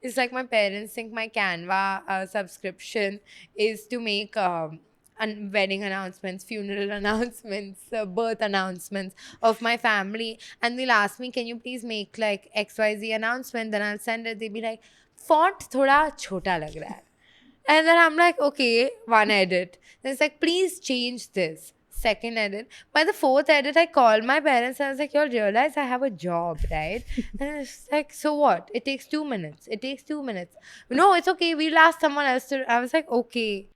It's like my parents think my Canva subscription is to make wedding announcements, funeral announcements, birth announcements of my family. And they'll ask me, can you please make like XYZ announcement? Then I'll send it. They'll be like, font thoda chota lag raha hai. And then I'm like, okay, one edit. Then it's like, please change this. Second edit. By the fourth edit, I called my parents and I was like, y'all realize I have a job, right? And it's like, so what? It takes 2 minutes. It takes 2 minutes. No, it's okay. We'll ask someone else to. I was like, okay.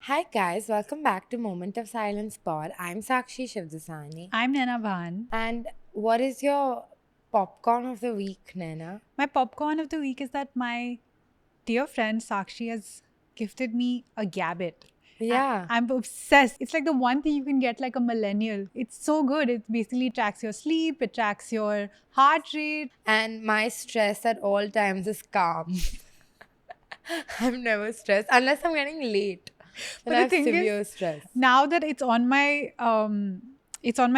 Hi guys, welcome back to Moment of Silence Pod. I'm Sakshi Shivdasani. I'm Naina Bhan. And what is your popcorn of the week, Naina? My popcorn of the week is that my dear friend Sakshi has gifted me a Gabbit. Yeah. I'm obsessed. It's like the one thing you can get like a millennial. It's so good. It basically tracks your sleep, it tracks your heart rate. And my stress at all times is calm. I'm never stressed unless I'm getting late. Then I have severe stress. Now that it's on my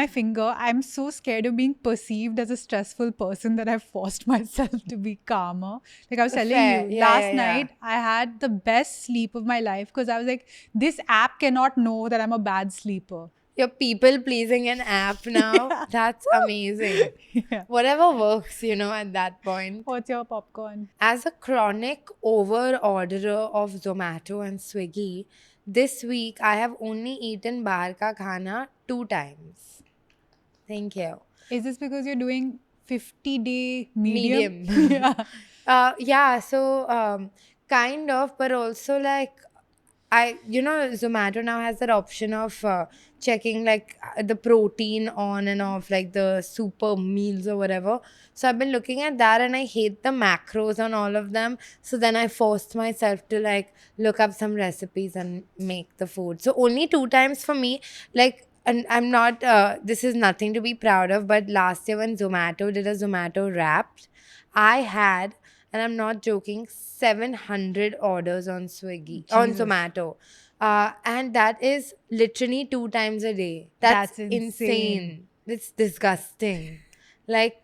finger, I'm so scared of being perceived as a stressful person that I've forced myself to be calmer. Like I was telling you, last night I had the best sleep of my life because I was like, this app cannot know that I'm a bad sleeper. You're people pleasing an app now. Yeah. That's amazing. Yeah. Whatever works, at that point. What's your popcorn? As a chronic over orderer of Zomato and Swiggy, this week I have only eaten bahar ka khana 2 times. Thank you. Is this because you're doing 50-day medium? Yeah. So kind of, but also like Zomato now has that option of checking like the protein on and off, like the super meals or whatever. So I've been looking at that and I hate the macros on all of them. So then I forced myself to like look up some recipes and make the food. So only 2 times for me. Like, and I'm not, this is nothing to be proud of, but last year when Zomato did a Zomato Wrapped, I had, and I'm not joking, 700 orders on Swiggy, on Zomato. And that is literally 2 times a day. That's insane. It's disgusting. Like,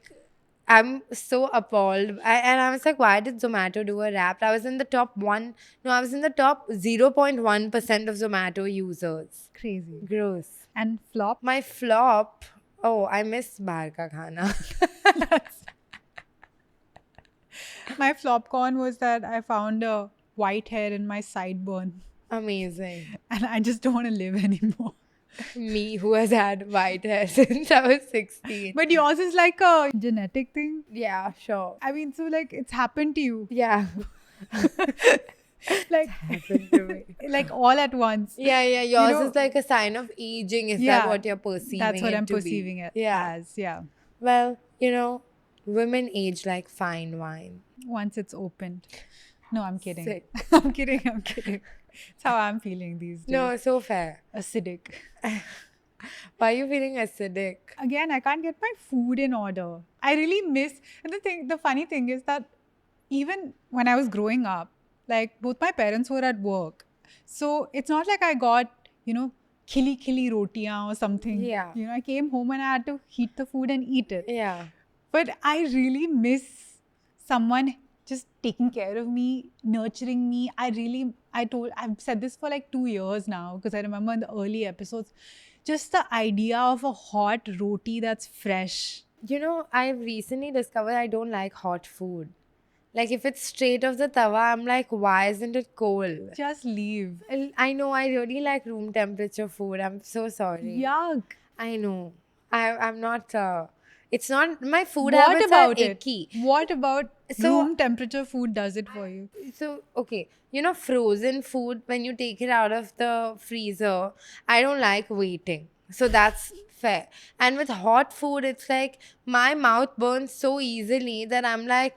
I'm so appalled. And I was like, why did Zomato do a Wrapped? I was in the top 0.1% of Zomato users. Crazy. Gross. And flop? My flop, I miss bahar ka khana. My flopcorn was that I found a white hair in my sideburn. Amazing. And I just don't want to live anymore. Me, who has had white hair since I was 16. But yours is like a genetic thing? Yeah, sure. I mean, so like it's happened to you. Yeah. Like happened to me. Like all at once. Yeah. Yours is like a sign of aging. Is that what you're perceiving? That's what I'm to perceiving be? it as. Yeah. Well, women age like fine wine. Once it's opened. No, I'm kidding. Sick. I'm kidding. That's how I'm feeling these days. No, so fair. Acidic. Why are you feeling acidic? Again, I can't get my food in order. I really miss. And the funny thing is that even when I was growing up, like both my parents were at work. So it's not like I got, khili rotiyan or something. Yeah. I came home and I had to heat the food and eat it. Yeah. But I really miss someone just taking care of me, nurturing me. I've said this for like 2 years now because I remember in the early episodes, just the idea of a hot roti that's fresh. I've recently discovered I don't like hot food. Like if it's straight off the tawa, I'm like, why isn't it cold? Just leave. I know, I really like room temperature food. I'm so sorry. Yuck. I know. I'm not... it's not... My food habits are icky. What about room temperature food does it for you? So, okay. Frozen food, when you take it out of the freezer, I don't like waiting. So that's fair. And with hot food, it's like my mouth burns so easily that I'm like,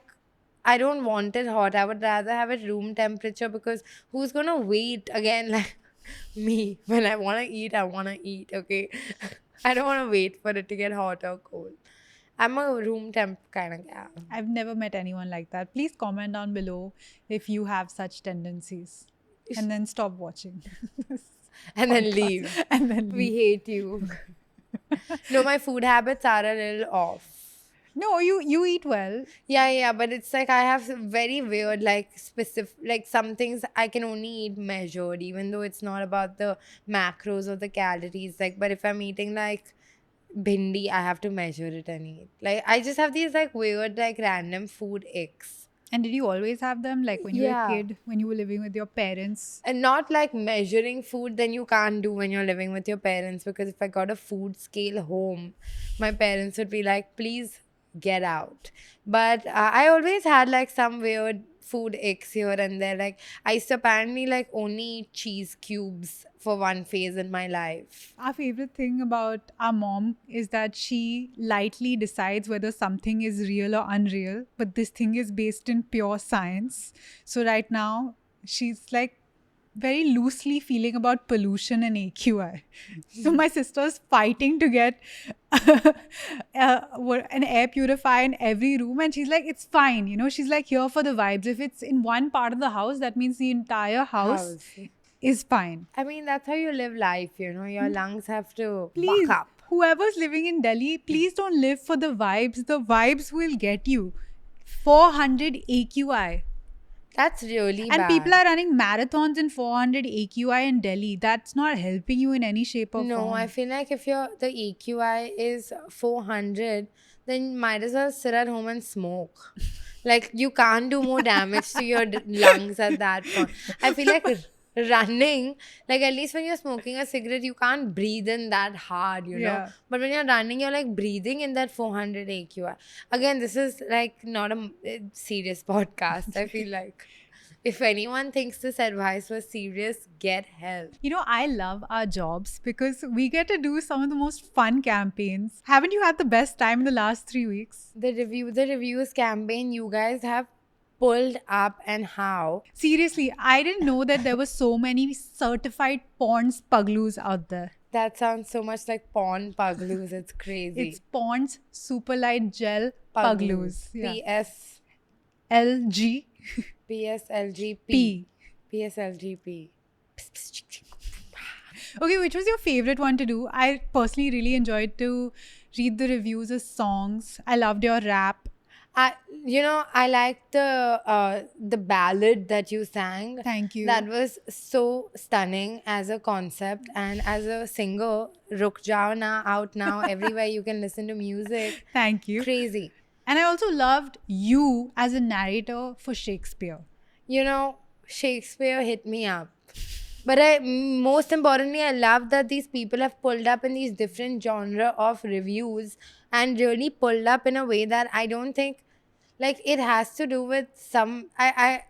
I don't want it hot. I would rather have it room temperature because who's going to wait again like me? When I want to eat, I want to eat, okay? I don't want to wait for it to get hot or cold. I'm a room temp kind of guy. I've never met anyone like that. Please comment down below if you have such tendencies. And then stop watching. And then leave. And then We hate you. No, my food habits are a little off. No, you eat well. Yeah, but it's like I have very weird, like specific, like some things I can only eat measured, even though it's not about the macros or the calories. Like, but if I'm eating like bhindi, I have to measure it and eat. Like, I just have these like weird, like random food icks. And did you always have them? Like when you were a Yeah. kid, when you were living with your parents? And not like measuring food, then you can't do when you're living with your parents. Because if I got a food scale home, my parents would be like, please get out. But I always had like some weird food icks here and there. Like, I used to apparently like only eat cheese cubes for one phase in my life. Our favorite thing about our mom is that she lightly decides whether something is real or unreal, but this thing is based in pure science. So right now, she's like very loosely feeling about pollution and AQI. So my sister's fighting to get an air purifier in every room, and she's like, it's fine, you know. She's like, here for the vibes. If it's in one part of the house, that means the entire house is fine. I mean, that's how you live life, you know. Your lungs have to Please, buck up. whoever's living in Delhi, please don't live for the vibes. The vibes will get you. 400 AQI. That's really And bad. people are running marathons in 400 AQI in Delhi. That's not helping you in any shape or No, form. I feel like if the AQI is 400, then might as well sit at home and smoke. Like, you can't do more damage to your lungs at that point. I feel like running, like at least when you're smoking a cigarette, you can't breathe in that hard, you know. Yeah. But when you're running, you're like breathing in that 400 AQI. Again, this is like not a serious podcast, I feel like. If anyone thinks this advice was serious, get help. You know, I love our jobs because we get to do some of the most fun campaigns. Haven't you had the best time in the last 3 weeks? The reviews campaign you guys have pulled up, and how? Seriously, I didn't know that there were so many certified Pond's Pugloos out there. That sounds so much like porn pugloos. It's crazy. It's Pond's Super Light Gel Pugloos. Yeah. PS LG PSLGP. P. PSLGP. Okay, which was your favorite one to do? I personally really enjoyed to read the reviews of songs. I loved your rap. I like the ballad that you sang. Thank you. That was so stunning as a concept, and as a singer. Ruk jao na, out now, everywhere you can listen to music. Thank you. Crazy. And I also loved you as a narrator for Shakespeare. You know, Shakespeare hit me up. But most importantly, I love that these people have pulled up in these different genre of reviews and really pulled up in a way that I don't think, like, it has to do with some, the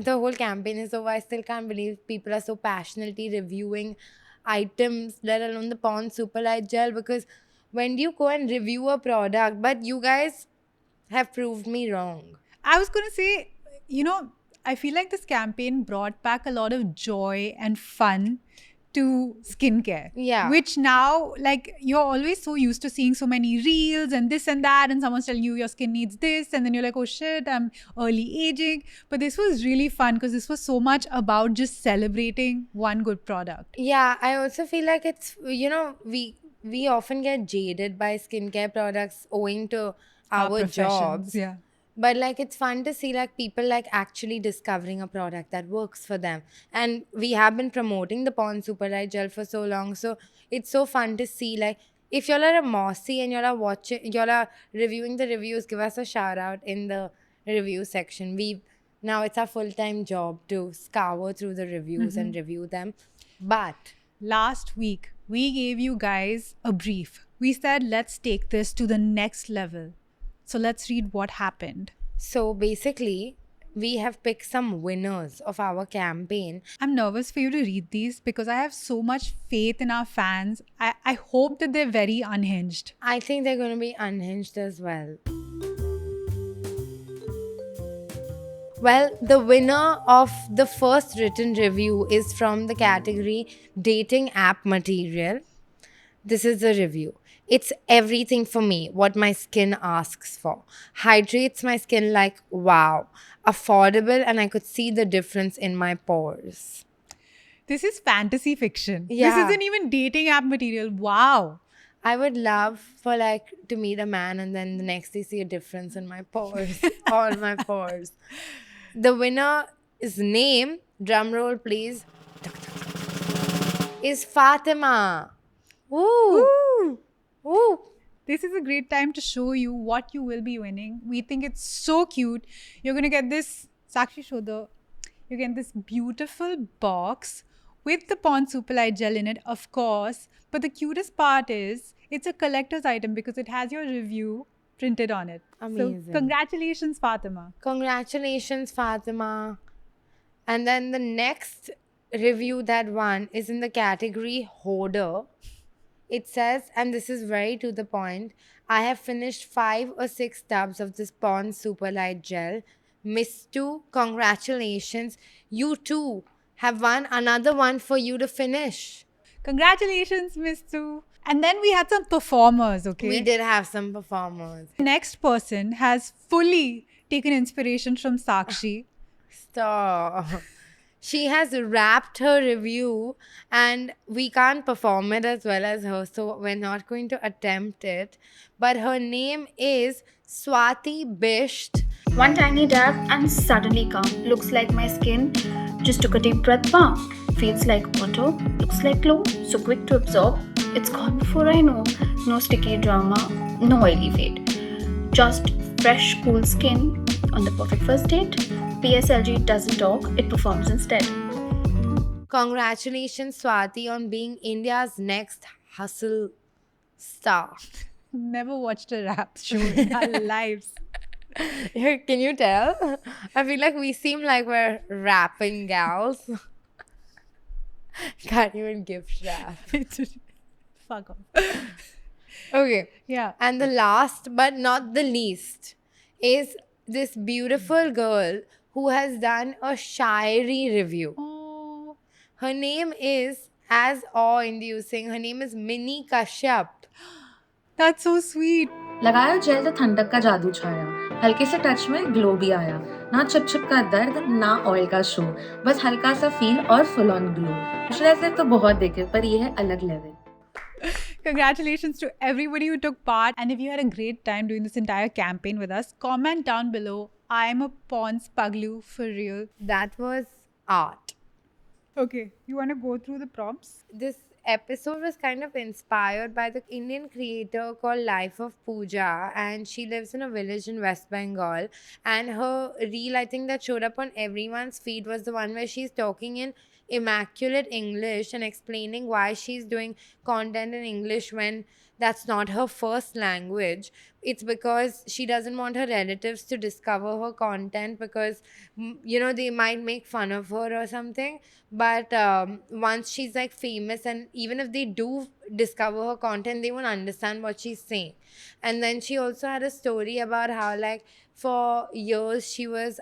whole campaign is over. I still can't believe people are so passionately reviewing items, let alone the Pond's Super Light Gel, because when do you go and review a product? But you guys have proved me wrong. I was going to say, you know, I feel like this campaign brought back a lot of joy and fun to skincare. Yeah. Which now, like, you're always so used to seeing so many reels and this and that, and someone's telling you your skin needs this, and then you're like, oh shit, I'm early aging. But this was really fun because this was so much about just celebrating one good product. Yeah, I also feel like it's, you know, we often get jaded by skincare products owing to our professions, jobs. yeah. But like, it's fun to see like people like actually discovering a product that works for them. And we have been promoting the Pond's Super Light Gel for so long. So it's so fun to see, like, if y'all are a Mossy and y'all are reviewing the reviews, give us a shout out in the review section. Now it's our full-time job to scour through the reviews and review them. But last week, we gave you guys a brief. We said, let's take this to the next level. So let's read what happened. so basically, we have picked some winners of our campaign. I'm nervous for you to read these because I have so much faith in our fans. I hope that they're very unhinged. I think they're going to be unhinged as well. Well, the winner of the first written review is from the category Dating App Material. This is the review. It's everything for me, what my skin asks for. Hydrates my skin like wow. Affordable, and I could see the difference in my pores. This is fantasy fiction. Yeah. This isn't even dating app material. Wow. I would love for like to meet a man and then the next day see a difference in my pores, all my pores. The winner's name, drum roll please, is Fatima. Woo! Woo! Woo! This is a great time to show you what you will be winning. We think it's so cute. You're going to get this, Sakshi, show the, you get this beautiful box with the Pond's Superlight Gel in it, of course. But the cutest part is it's a collector's item because it has your review printed on it. Amazing. So congratulations, Fatima. Congratulations, Fatima. And then the next review that won is in the category hoarder. It says, and this is very to the point, I have finished 5 or 6 tubs of this Pond's Superlight Gel. Miss Two, congratulations. You too have won another one for you to finish. Congratulations, Miss Sue. And then we had some performers, okay? We did have some performers. The next person has fully taken inspiration from Sakshi. Stop. She has wrapped her review and we can't perform it as well as her, so we're not going to attempt it. But her name is Swati Bisht. One tiny dab and suddenly calm. Looks like my skin just took a deep breath bath. Feels like water. Looks like glow. So quick to absorb. It's gone before I know. No sticky drama. No oily fade. Just fresh, cool skin on the perfect first date. PSLG doesn't talk. It performs instead. Congratulations, Swati, on being India's next hustle star. Never watched a rap show in our lives. Can you tell? I feel like we seem like we're rapping gals. Can't even gift rap. Fuck off. Okay. Yeah. And the last but not the least is this beautiful girl who has done a Shairi review. Oh. Her name is as awe-inducing. Her name is Mini Kashyap. That's so sweet. लगाया jail तो ठंडक का जादू छाया, हल्के से touch में glow भी आया, ना चिप का दर्द ना ऑयल का शो, बस हल्का सा फील और फुल ऑन ग्लो। मॉइस्चराइजर तो बहुत देखे पर ये है अलग level. Congratulations to everybody who took part. And if you had a great time doing this entire campaign with us, comment down below. I'm a Pond's Paglu for real. That was art. Okay, you want to go through the prompts? This episode was kind of inspired by the Indian creator called Life of Pooja, and she lives in a village in West Bengal. And her reel, I think, that showed up on everyone's feed was the one where she's talking in immaculate English and explaining why she's doing content in English when that's not her first language. It's because she doesn't want her relatives to discover her content because, they might make fun of her or something. But once she's like famous, and even if they do discover her content, they won't understand what she's saying. And then she also had a story about how, like, for years she was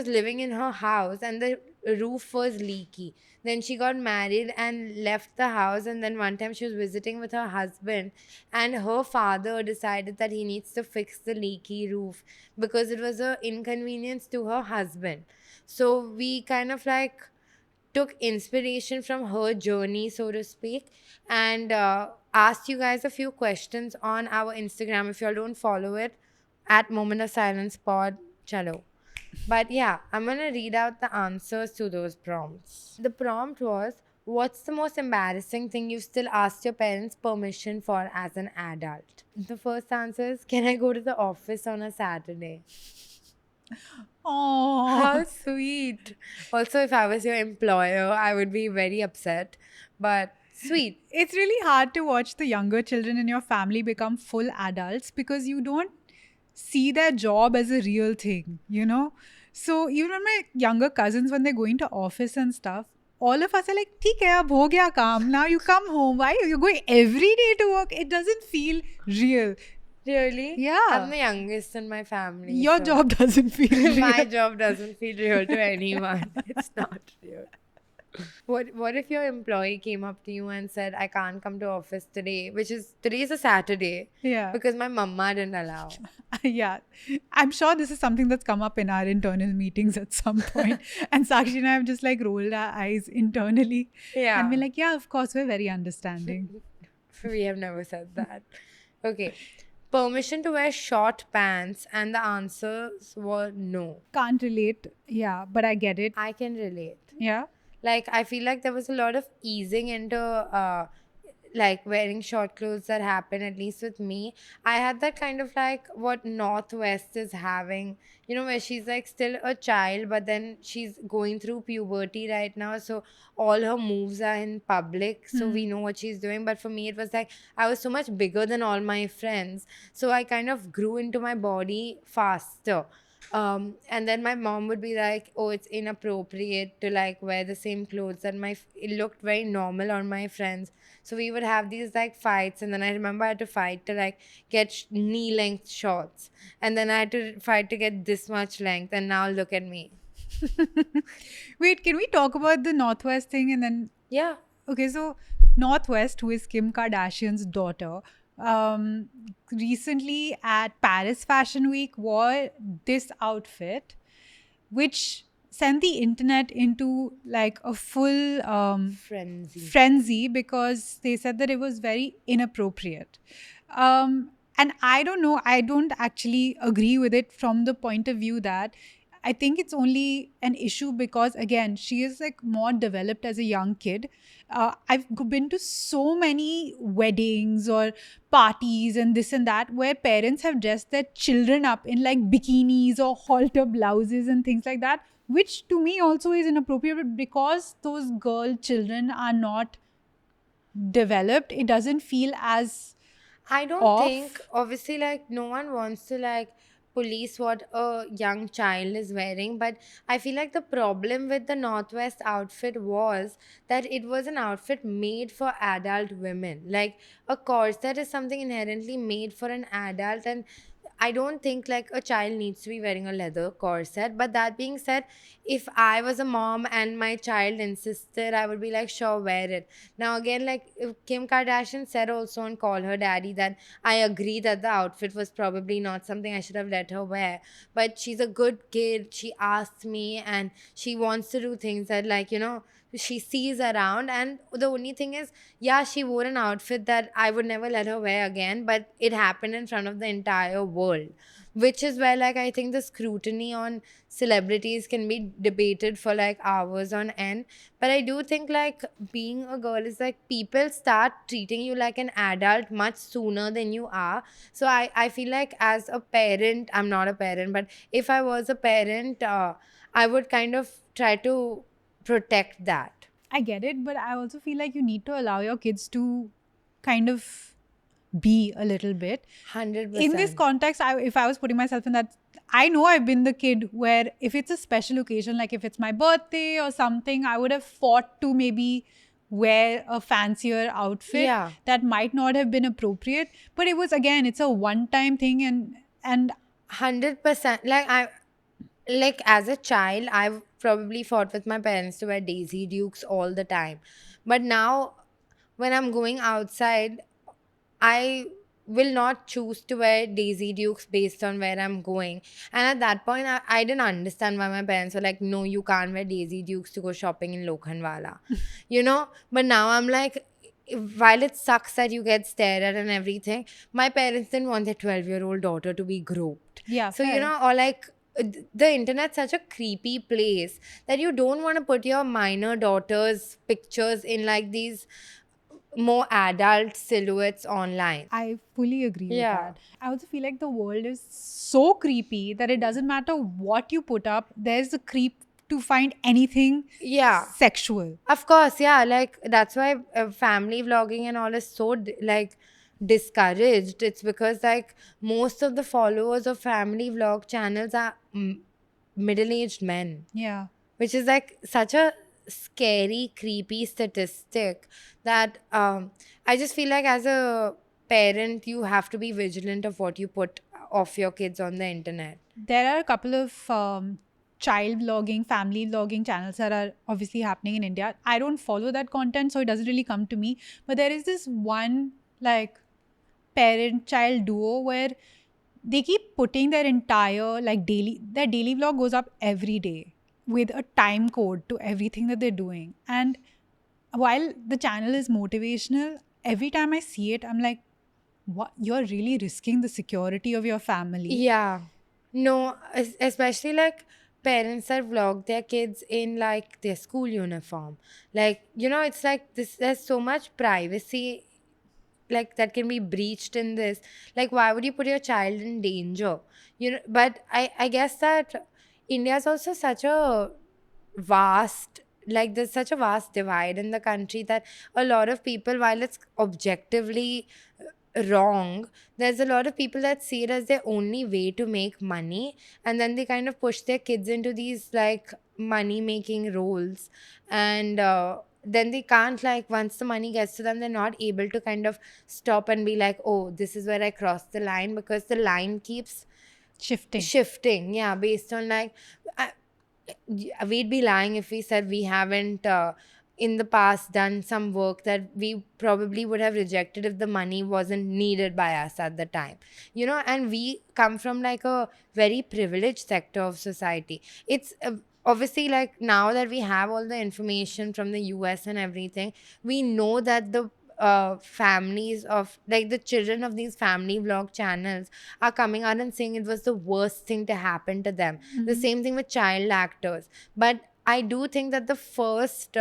living in her house and the roof was leaky. Then she got married and left the house, and then one time she was visiting with her husband and her father decided that he needs to fix the leaky roof because it was an inconvenience to her husband. So we kind of like took inspiration from her journey, so to speak, and asked you guys a few questions on our Instagram. If y'all don't follow it, at Moment of Silence Pod, chalo. But yeah, I'm going to read out the answers to those prompts. The prompt was, what's the most embarrassing thing you've still asked your parents permission for as an adult? The first answer is, can I go to the office on a Saturday? Oh, How sweet. Also, if I was your employer, I would be very upset. But sweet. It's really hard to watch the younger children in your family become full adults because you don't see their job as a real thing, So even when my younger cousins, when they're going to office and stuff, all of us are like, theek hai, ab ho gaya kaam. Now you come home. Why are you going every day to work? It doesn't feel real. Really? Yeah. I'm the youngest in my family. Your job doesn't feel real. My job doesn't feel real to anyone. It's not real. What if your employee came up to you and said, I can't come to office today, today is a Saturday Yeah. because my mama didn't allow. Yeah. I'm sure this is something that's come up in our internal meetings at some point. And Sakshi and I have just like rolled our eyes internally. Yeah. And we're like, yeah, of course, we're very understanding. We have never said that. Okay. Permission to wear short pants, and the answers were no. Can't relate. Yeah, but I get it. I can relate. Yeah. Like, I feel like there was a lot of easing into like wearing short clothes that happened, at least with me. I had that kind of like what Northwest is having, you know, where she's like still a child, but then she's going through puberty right now. So all her moves are in public. So we know what she's doing. But for me, it was like I was so much bigger than all my friends. So I kind of grew into my body faster. And then my mom would be like, oh, it's inappropriate to like wear the same clothes, and it looked very normal on my friends. So we would have these like fights, and then I remember I had to fight to like get knee length shorts, and then I had to fight to get this much length, and now look at me. Wait, can we talk about the Northwest thing and then Yeah. okay, so Northwest, who is Kim Kardashian's daughter, recently at Paris Fashion Week wore this outfit, which sent the internet into like a full frenzy because they said that it was very inappropriate. And I don't know, I don't actually agree with it from the point of view that I think it's only an issue because, again, she is like more developed as a young kid. I've been to so many weddings or parties and this and that where parents have dressed their children up in like bikinis or halter blouses and things like that, which to me also is inappropriate because those girl children are not developed. It doesn't feel as I don't off. think, obviously, like, no one wants to, like, police what a young child is wearing, but I feel like the problem with the Northwest outfit was that it was an outfit made for adult women. Like, a corset is something inherently made for an adult, and I don't think like a child needs to be wearing a leather corset. But that being said, if I was a mom and my child insisted, I would be like, sure, wear it. Now, again, like if Kim Kardashian said also on Call Her Daddy that I agree that the outfit was probably not something I should have let her wear. But she's a good kid. She asked me and she wants to do things that, like, you know, she sees around. And the only thing is, yeah, she wore an outfit that I would never let her wear again, but it happened in front of the entire world, which is where, like, I think the scrutiny on celebrities can be debated for like hours on end. But I do think like being a girl is like people start treating you like an adult much sooner than you are. So I feel like as a parent, I'm not a parent, but if I was a parent, I would kind of try to protect that. I get it, but I also feel like you need to allow your kids to kind of be a little bit. 100%. In this context, if I was putting myself in that, I know I've been the kid where if it's a special occasion, like if it's my birthday or something, I would have fought to maybe wear a fancier outfit Yeah. that might not have been appropriate. But it was, again, it's a one-time thing and 100%. Like as a child, I've probably fought with my parents to wear Daisy Dukes all the time. But now, when I'm going outside, I will not choose to wear Daisy Dukes based on where I'm going. And at that point, I didn't understand why my parents were like, no, you can't wear Daisy Dukes to go shopping in Lokhandwala. You know? But now I'm like, while it sucks that you get stared at and everything, my parents didn't want their 12-year-old daughter to be groped. yeah. So, you fair. know, or like the internet's such a creepy place that you don't want to put your minor daughter's pictures in like these more adult silhouettes online. I fully agree with Yeah. that. I also feel like the world is so creepy that it doesn't matter what you put up, there's a creep to find anything Yeah. sexual. Of course, yeah. Like that's why family vlogging and all is so like discouraged. It's because like most of the followers of family vlog channels are middle-aged men, Yeah. which is like such a scary, creepy statistic that I just feel like as a parent, you have to be vigilant of what you put of your kids on the internet. There are a couple of child vlogging, family vlogging channels that are obviously happening in India. I don't follow that content, so it doesn't really come to me. But there is this one like parent-child duo where they keep putting their entire their daily vlog goes up every day with a time code to everything that they're doing. And while the channel is motivational, every time I see it, I'm like, what? You're really risking the security of your family. Yeah. No, especially like parents that vlog their kids in like their school uniform. Like, it's like this, there's so much privacy like that can be breached in this. Like, why would you put your child in danger? But I guess that India is also such a vast, like there's such a vast divide in the country that a lot of people, while it's objectively wrong, there's a lot of people that see it as their only way to make money, and then they kind of push their kids into these like money making roles, and then they can't, like, once the money gets to them, they're not able to kind of stop and be like, oh, this is where I crossed the line, because the line keeps shifting, yeah, based on like we'd be lying if we said we haven't in the past done some work that we probably would have rejected if the money wasn't needed by us at the time, and we come from like a very privileged sector of society. It's obviously like now that we have all the information from the US and everything, we know that the families of like the children of these family vlog channels are coming out and saying it was the worst thing to happen to them. The same thing with child actors. But I do think that the first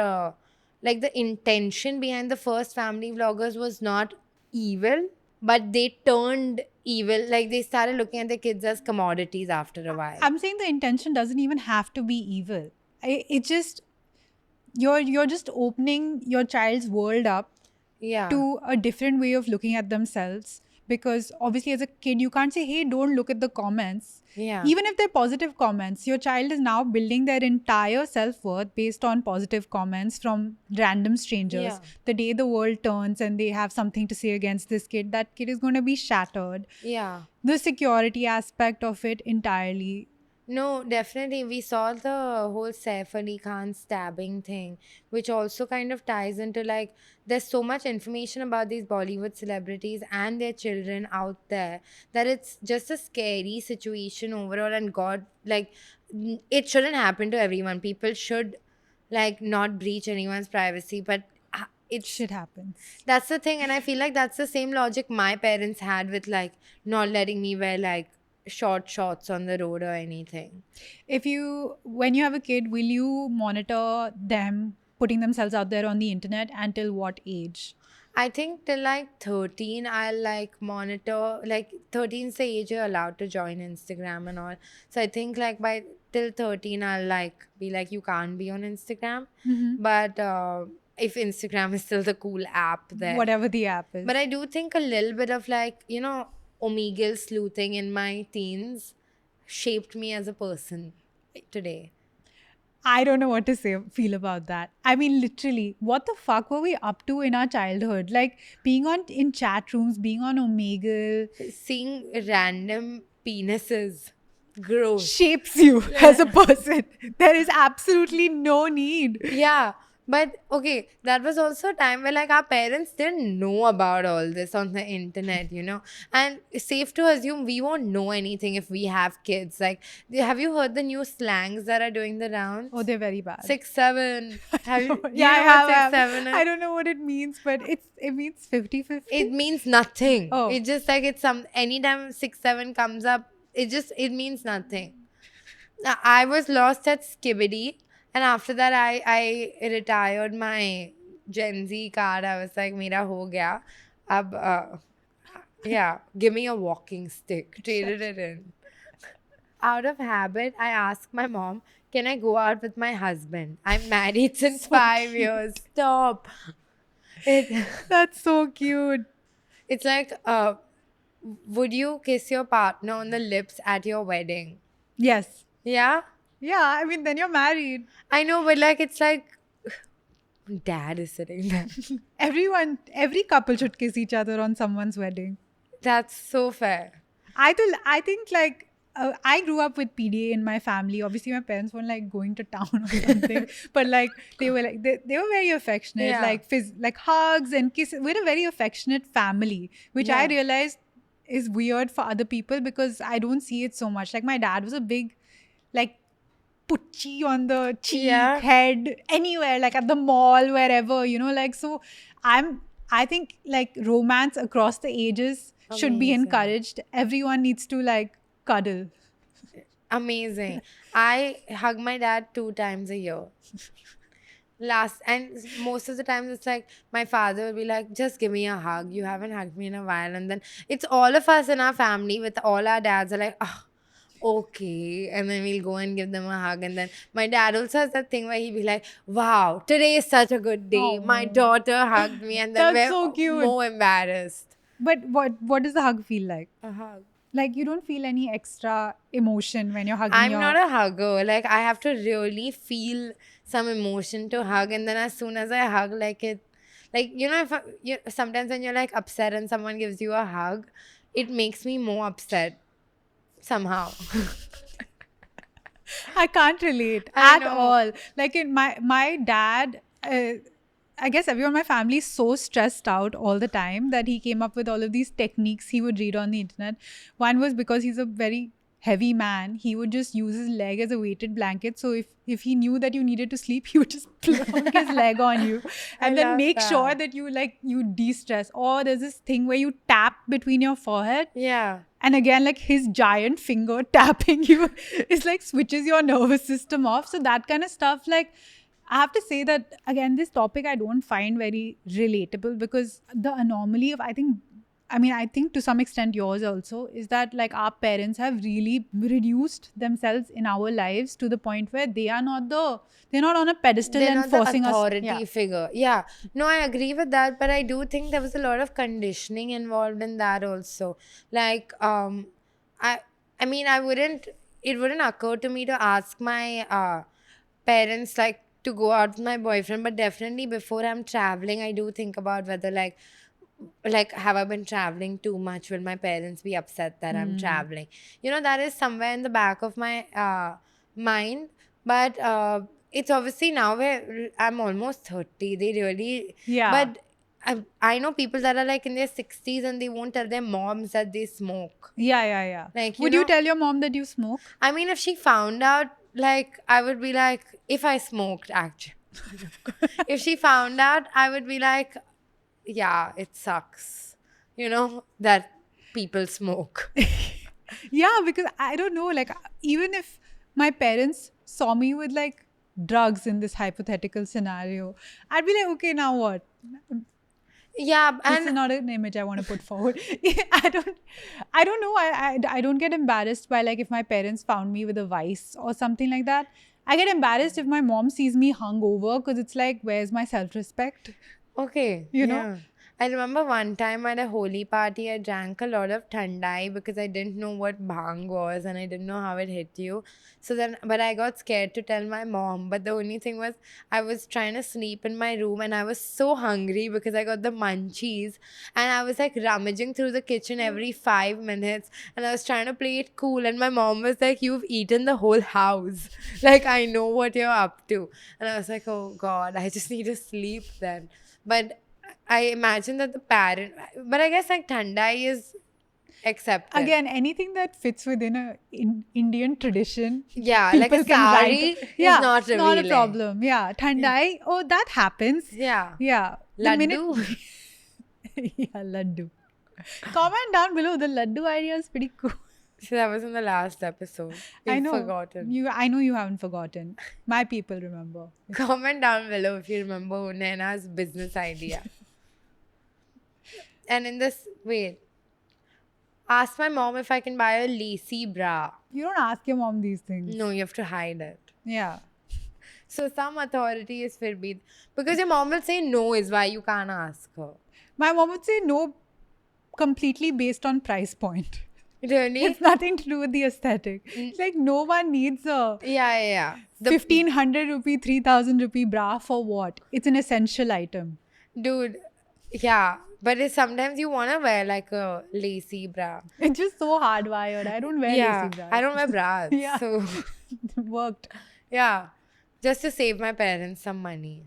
like the intention behind the first family vloggers was not evil, but they turned evil. Like they started looking at their kids as commodities after a while. I'm saying the intention doesn't even have to be evil. It just you're just opening your child's world up to a different way of looking at themselves, because obviously as a kid you can't say, hey, don't look at the comments. Even if they're positive comments, your child is now building their entire self-worth based on positive comments from random strangers. The day the world turns and they have something to say against this kid, that kid is going to be shattered. The security aspect of it entirely. No, definitely. We saw the whole Saif Ali Khan stabbing thing, which also kind of ties into like there's so much information about these Bollywood celebrities and their children out there that it's just a scary situation overall. And God, like, it shouldn't happen to everyone. People should like not breach anyone's privacy, but it shit happens. That's the thing. And I feel like that's the same logic my parents had with like not letting me wear like short shorts on the road or anything. When you have a kid, will you monitor them putting themselves out there on the internet until what age? I think till like 13, I'll like monitor, like 13 is the age you're allowed to join Instagram and all. So I think like till 13, I'll like be like, you can't be on Instagram. But if Instagram is still the cool app there. Whatever the app is. But I do think a little bit of like, Omegle sleuthing in my teens shaped me as a person today. I don't know what to feel about that. I mean, literally, what the fuck were we up to in our childhood? Like being in chat rooms, being on Omegle, seeing random penises grow shapes you as a person. There is absolutely no need. Yeah. But okay, that was also a time where like our parents didn't know about all this on the internet, and it's safe to assume we won't know anything if we have kids. Like, have you heard the new slangs that are doing the rounds? Oh, they're very bad. 6'7". Have you? Yeah, I have. 6'7" I don't know what it means, but it means 50-50. It means nothing. Oh. It's just like anytime 6'7" comes up, it means nothing. I was lost at Skibidi. And after that, I retired my Gen Z card. I was like, mera ho gaya. Yeah, give me a walking stick. Traded it in. Out of habit, I asked my mom, can I go out with my husband? I'm married since 5 years. Stop. That's so cute. It's like, would you kiss your partner on the lips at your wedding? Yes. Yeah? Yeah, I mean, then you're married. I know, but like, it's like, dad is sitting there. Every couple should kiss each other on someone's wedding. That's so fair. I think like I grew up with PDA in my family. Obviously, my parents weren't like going to town or something, but like they were they were very affectionate, Yeah. like hugs and kisses. We're a very affectionate family, which I Yeah. realized is weird for other people because I don't see it so much. Like my dad was a big, like, putchi on the cheek, Yeah. head, anywhere, like at the mall, wherever, like, so I think like romance across the ages should be Amazing. encouraged. Everyone needs to like cuddle. Amazing. I hug my dad 2 times a year. Most of the times it's like my father will be like, just give me a hug. You haven't hugged me in a while. And then it's all of us in our family with all our dads are like, oh, okay. And then we'll go and give them a hug. And then my dad also has that thing where he'll be like, wow, today is such a good day. My Oh. daughter hugged me. And then That's we're so cute. more embarrassed. But what does the hug feel like? A hug. Like you don't feel any extra emotion when you're hugging I'm your... not a hugger. Like I have to really feel some emotion to hug, and then as soon as I hug, like sometimes when you're like upset and someone gives you a hug, it makes me more upset somehow. I can't relate I at know. all. Like in my dad, I guess everyone in my family is so stressed out all the time that he came up with all of these techniques he would read on the internet. One was because he's a very heavy man, he would just use his leg as a weighted blanket. So if he knew that you needed to sleep, he would just plonk his leg on you and I then love make sure that. that you de-stress. Or there's this thing where you tap between your forehead. Yeah. And again, like his giant finger tapping you is like switches your nervous system off. So that kind of stuff, like, I have to say that again, this topic I don't find very relatable because the anomaly of, I think to some extent yours also, is that like our parents have really reduced themselves in our lives to the point where they're not on a pedestal They're and not the forcing us. authority Yeah. figure. Yeah. No, I agree with that, but I do think there was a lot of conditioning involved in that also. Like, it wouldn't occur to me to ask my parents like to go out with my boyfriend, but definitely before I'm traveling, I do think about whether like have I been traveling too much? Will my parents be upset that I'm traveling? That is somewhere in the back of my mind. But it's obviously now where I'm almost 30. They really... Yeah. But I know people that are like in their 60s and they won't tell their moms that they smoke. Yeah. Like, Would you tell your mom that you smoke? I mean, if she found out, like, I would be like, if I smoked, actually. If she found out, I would be like, yeah, it sucks, that people smoke. Yeah, because I don't know, like, even if my parents saw me with like drugs in this hypothetical scenario, I'd be like, okay, now what? Yeah, This is and not an image I want to put forward. I don't know. I don't get embarrassed by like if my parents found me with a vice or something like that. I get embarrassed if my mom sees me hungover because it's like, where's my self-respect? okay, You know? yeah. I remember one time at a Holi party, I drank a lot of Thandai because I didn't know what bhang was and I didn't know how it hit you. But I got scared to tell my mom. But the only thing was, I was trying to sleep in my room and I was so hungry because I got the munchies. And I was like rummaging through the kitchen every 5 minutes and I was trying to play it cool. And my mom was like, you've eaten the whole house. Like, I know what you're up to. And I was like, oh God, I just need to sleep then. But I imagine that but I guess like Thandai is accepted. Again, anything that fits within a Indian tradition. Yeah, like a people can write sari it. is Yeah, not not a revealing. problem. Yeah, Thandai. Oh, that happens. Yeah. Yeah. The minute- Laddu. Yeah, laddu. Comment down below. The laddu idea is pretty cool. So that was in the last episode. I You've know. forgotten. I know you haven't forgotten. My people remember. Comment down below if you remember Naina's business idea. And ask my mom if I can buy a lacy bra. You don't ask your mom these things. No, you have to hide it. Yeah. So some authority is fir bhi. Because your mom will say no is why you can't ask her. My mom would say no completely based on price point. Really? It's nothing to do with the aesthetic. It's like no one needs a Yeah. 1,500 rupee, 3,000 rupee bra for what? It's an essential item. Dude, Yeah, but sometimes you want to wear like a lacy bra. It's just so hardwired. I don't wear Yeah, lacy bras. I don't wear bras. Yeah. So, Worked. yeah, just to save my parents some money.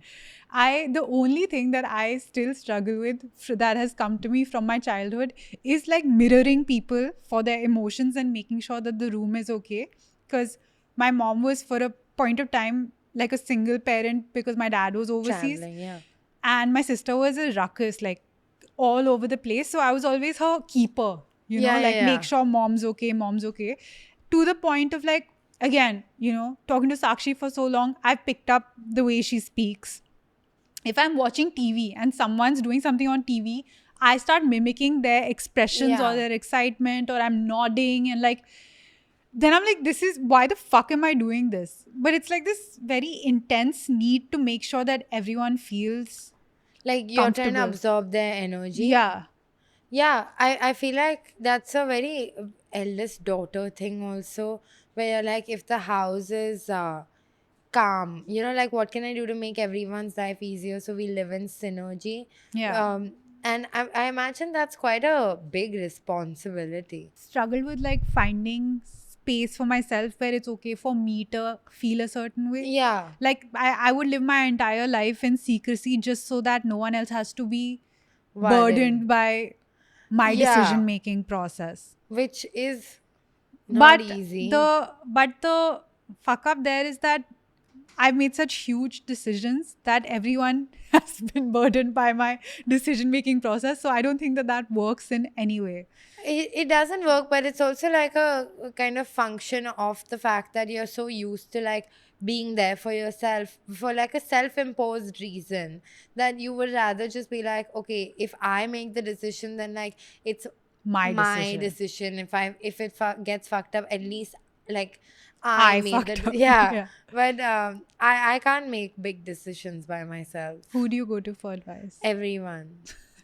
The only thing that I still struggle with that has come to me from my childhood is like mirroring people for their emotions and making sure that the room is okay. Because my mom was, for a point of time, like a single parent because my dad was overseas. Traveling, yeah. And my sister was a ruckus, like all over the place. So I was always her keeper, Yeah, like yeah, make yeah. sure mom's okay, mom's okay. To the point of like, again, talking to Sakshi for so long, I've picked up the way she speaks. If I'm watching TV and someone's doing something on TV, I start mimicking their expressions or Yeah. their excitement, or I'm nodding and like, then I'm like, this is why the fuck am I doing this? But it's like this very intense need to make sure that everyone feels Like you're trying to comfortable. absorb their energy. Yeah. Yeah, I feel like that's a very eldest daughter thing also, where you're like, if the house is calm, like what can I do to make everyone's life easier so we live in synergy? Yeah. And I imagine that's quite a big responsibility. Struggled with like finding space for myself where it's okay for me to feel a certain way. Yeah, Like I would live my entire life in secrecy just so that no one else has to be burdened worried. by my Yeah. decision making process. Which is not But easy. the fuck up there is that I've made such huge decisions that everyone has been burdened by my decision making process. So I don't think that works in any way. It doesn't work, but it's also like a kind of function of the fact that you're so used to like being there for yourself for like a self-imposed reason that you would rather just be like, okay, if I make the decision, then like it's My my decision. decision. If it gets fucked up, at least like I made fucked up. yeah. Yeah. But I can't make big decisions by myself. Who do you go to for advice? Everyone.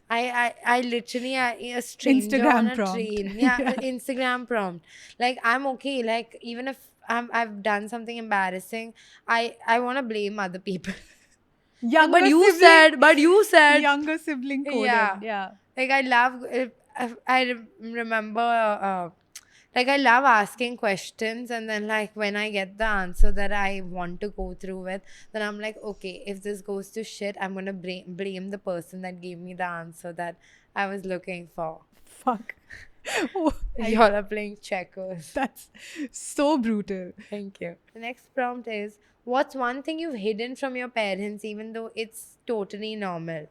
I literally a stranger Instagram on a prompt. train. Yeah, Yeah. Instagram prompt. Like I'm okay. Like even if I've done something embarrassing, I want to blame other people. Younger But you sibling- said. younger sibling coded. Yeah. Yeah. Like I love. Remember. Like I love asking questions, and then like when I get the answer that I want to go through with, then I'm like, okay, if this goes to shit, I'm gonna blame the person that gave me the answer that I was looking for. Fuck. Oh, Y'all are playing checkers. that's so brutal. Thank you. The next prompt is, what's one thing you've hidden from your parents even though it's totally normal?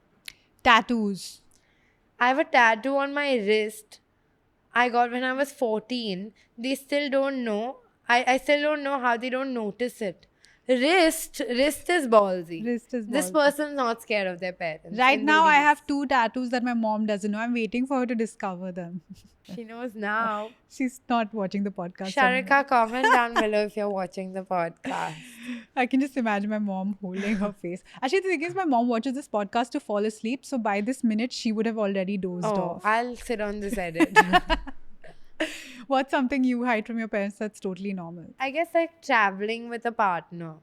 Tattoos. I have a tattoo on my wrist I got when I was 14. They still don't know. I still don't know how they don't notice it. Wrist is ballsy. Wrist is This ballsy. person's not scared of their parents. Right in now, the I least. have 2 tattoos that my mom doesn't know. I'm waiting for her to discover them. She knows now. She's not watching the podcast. anymore. Sharika, comment down below if you're watching the podcast. I can just imagine my mom holding her face. Actually, the thing is, my mom watches this podcast to fall asleep. So by this minute, she would have already dozed Oh, off. I'll sit on this edit. What's something you hide from your parents that's totally normal? I guess like traveling with a partner.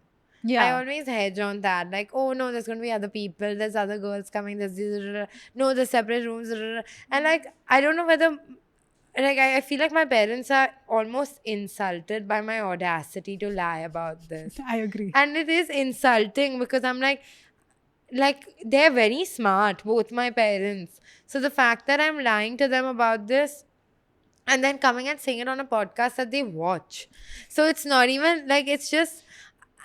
Yeah. I always hedge on that. Like, oh no, there's going to be other people. There's other girls coming. No, there's separate rooms. And like, I don't know whether, like, I feel like my parents are almost insulted by my audacity to lie about this. I agree. And it is insulting because I'm like, they're very smart, both my parents. So the fact that I'm lying to them about this and then coming and saying it on a podcast that they watch. So it's not even like, it's just,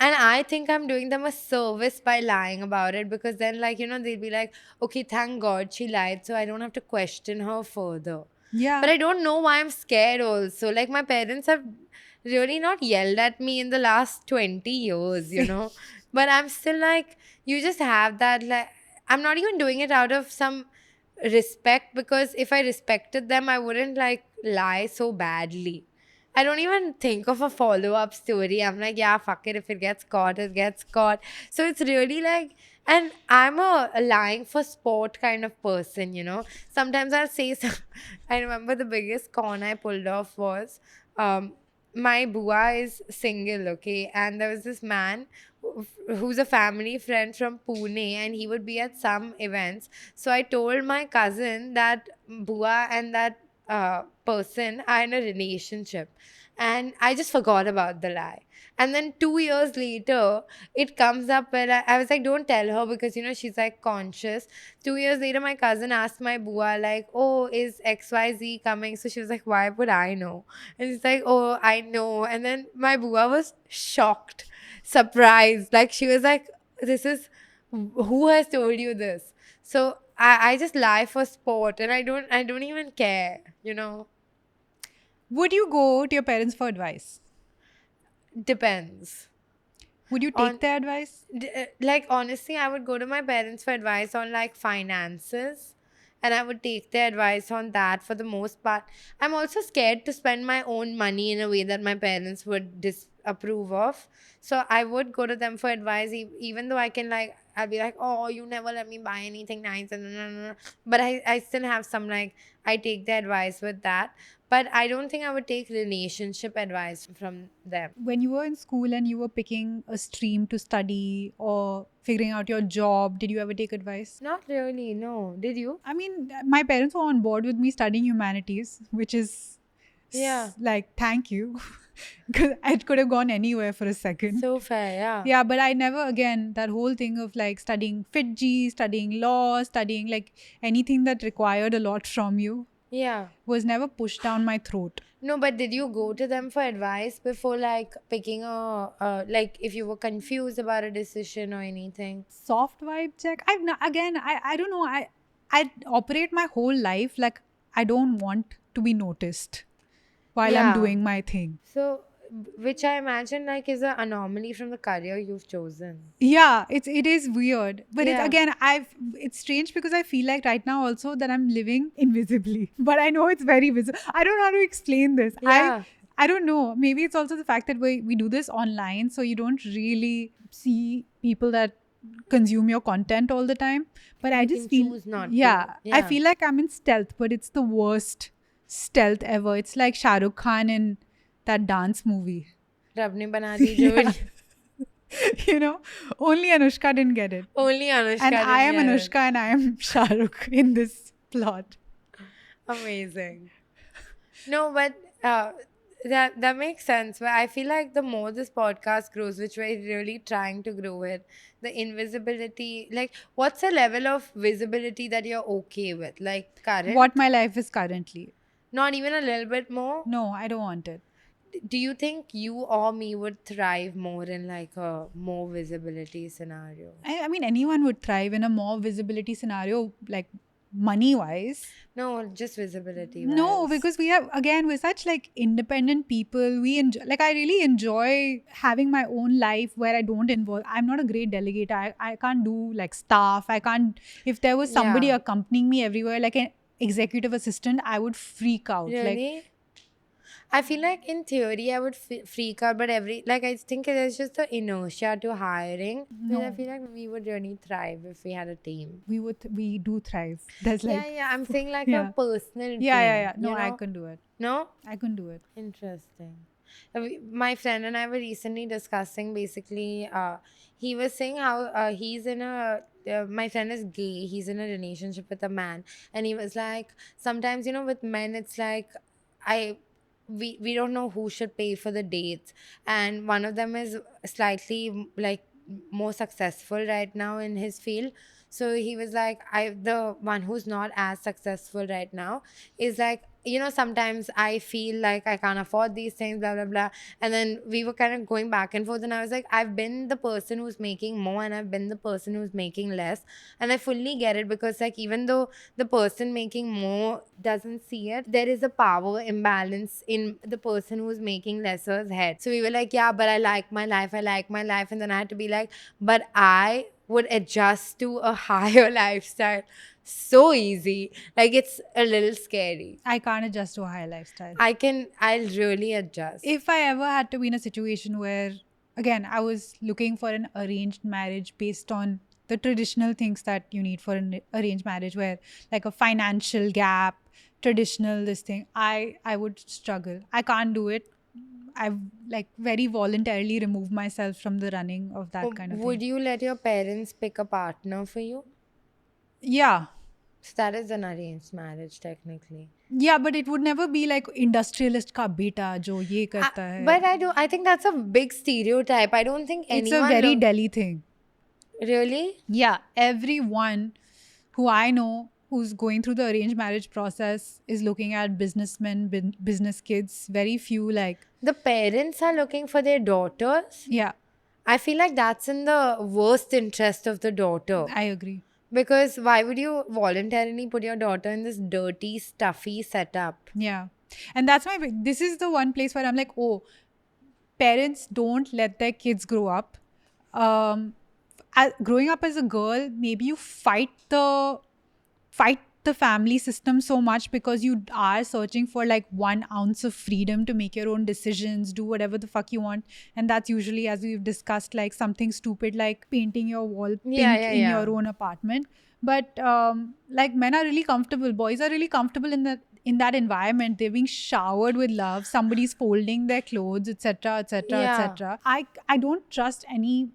and I think I'm doing them a service by lying about it because then, like, they'll be like, okay, thank God she lied, so I don't have to question her further. Yeah. But I don't know why I'm scared also. Like, my parents have really not yelled at me in the last 20 years, But I'm still like, you just have that, like, I'm not even doing it out of some respect because if I respected them, I wouldn't, like, lie so badly. I don't even think of a follow-up story. I'm like, yeah, fuck it. If it gets caught, it gets caught. So it's really like, and I'm a lying for sport kind of person, Sometimes I'll say some. I remember the biggest con I pulled off was my bua is single, okay, and there was this man who's a family friend from Pune, and he would be at some events. So I told my cousin that bua and that person are in a relationship, and I just forgot about the lie. And then 2 years later, it comes up where I was like, don't tell her because she's like conscious. 2 years later, my cousin asked my bua, like, oh, is XYZ coming? So she was like, why would I know? And she's like, oh, I know. And then my bua was shocked, surprised. Like, she was like, who has told you this? So I just lie for sport, and I don't even care, Would you go to your parents for advice? Depends. Would you On- take their advice? Like, honestly, I would go to my parents for advice on like finances, and I would take their advice on that for the most part. I'm also scared to spend my own money in a way that my parents would disapprove of. So I would go to them for advice, even though I'll be like, oh, you never let me buy anything nice, and but I still have some, like, I take their advice with that. But I don't think I would take relationship advice from them. When you were in school and you were picking a stream to study or figuring out your job, did you ever take advice? Not really, no. Did you? I mean, my parents were on board with me studying humanities, which is Yeah. like, thank you. Because it could have gone anywhere for a second. So fair, yeah. Yeah, but I never, again, that whole thing of like studying FitG, studying law, studying like anything that required a lot from you Yeah. was never pushed down my throat. No, but did you go to them for advice before, like, picking like, if you were confused about a decision or anything? Soft vibe check. I don't know. I operate my whole life like I don't want to be noticed while Yeah. I'm doing my thing. So, which I imagine, like, is an anomaly from the career you've chosen. Yeah, it is weird, but Yeah. it's strange because I feel like right now also that I'm living invisibly, but I know it's very visible. I don't know how to explain this. Yeah. I don't know. Maybe it's also the fact that we do this online, so you don't really see people that consume your content all the time. But I You just can feel choose not to. I Yeah. feel like I'm in stealth, but it's the worst stealth ever. It's like Shah Rukh Khan in that dance movie. Rab ne bana di jodi. You know, only Anushka didn't get it. Only Anushka. And I am didn't get it. Anushka and I am Shah Rukh in this plot. Amazing. No, but that makes sense. But I feel like the more this podcast grows, which we're really trying to grow it, the invisibility, like, what's the level of visibility that you're okay with? Like, current? What my life is currently. Not even a little bit more? No, I don't want it. Do you think you or me would thrive more in like a more visibility scenario? I mean, anyone would thrive in a more visibility scenario, like money wise. No, just visibility. No, wise. because we're such like independent people. We enjoy, like, I really enjoy having my own life where I don't involve. I'm not a great delegator. I can't do like staff. I can't, if there was somebody Yeah. accompanying me everywhere, like an executive assistant, I would freak out. Like, Really? I feel like in theory I would freak out, but I think there's just the inertia to hiring. But I No. feel like we would really thrive if we had a team. we do thrive. There's like, yeah. I'm saying like Yeah. a personal team. yeah. No, you I know? couldn't do it. No? I couldn't do it. Interesting. My friend and I were recently discussing basically, he was saying how he's in a, my friend is gay, he's in a relationship with a man. And he was like, sometimes, with men, it's like, we don't know who should pay for the dates. And one of them is slightly like more successful right now in his field. So he was like, the one who's not as successful right now is like, sometimes I feel like I can't afford these things, blah, blah, blah. And then we were kind of going back and forth. And I was like, I've been the person who's making more and I've been the person who's making less. And I fully get it because, like, even though the person making more doesn't see it, there is a power imbalance in the person who's making lesser's head. So we were like, yeah, but I like my life. And then I had to be like, but I would adjust to a higher lifestyle so easy. Like, it's a little scary. I can't adjust to a high lifestyle. I'll really adjust. If I ever had to be in a situation where, again, I was looking for an arranged marriage based on the traditional things that you need for an arranged marriage, where like a financial gap, traditional this thing, I would struggle. I can't do it. I've like very voluntarily removed myself from the running of that kind of Would thing. you let your parents pick a partner for you? Yeah. So that is an arranged marriage, technically. Yeah, but it would never be like industrialist ka beta jo ye karta hai. But I think that's a big stereotype. I don't think It's anyone a very Delhi thing. really. Yeah, everyone who I know who's going through the arranged marriage process is looking at businessmen, business kids. Very few like, The parents are looking for their daughters. yeah, I feel like that's in the worst interest of the daughter. I agree. Because why would you voluntarily put your daughter in this dirty, stuffy setup? Yeah. And that's this is the one place where I'm like, oh, parents don't let their kids grow up. Growing up as a girl, maybe you fight the family system so much because you are searching for like 1 ounce of freedom to make your own decisions, do whatever the fuck you want. And that's usually, as we've discussed, like something stupid like painting your wall pink in your own apartment. But like men are really comfortable, boys are really comfortable in that environment. They're being showered with love, somebody's folding their clothes, etc., etc., Yeah. etc. I don't trust any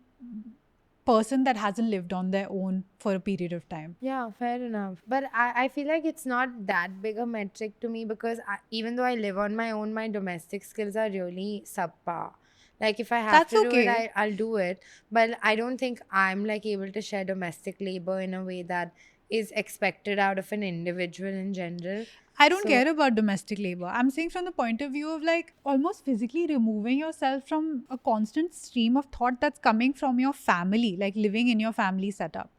person that hasn't lived on their own for a period of time. Yeah, fair enough. But I feel like it's not that big a metric to me because even though I live on my own, my domestic skills are really subpar. Like if I have That's to do it, okay. I'll do it. But I don't think I'm like able to share domestic labor in a way that is expected out of an individual in general. I don't So- care about domestic labor. I'm saying from the point of view of like almost physically removing yourself from a constant stream of thought that's coming from your family, like living in your family setup.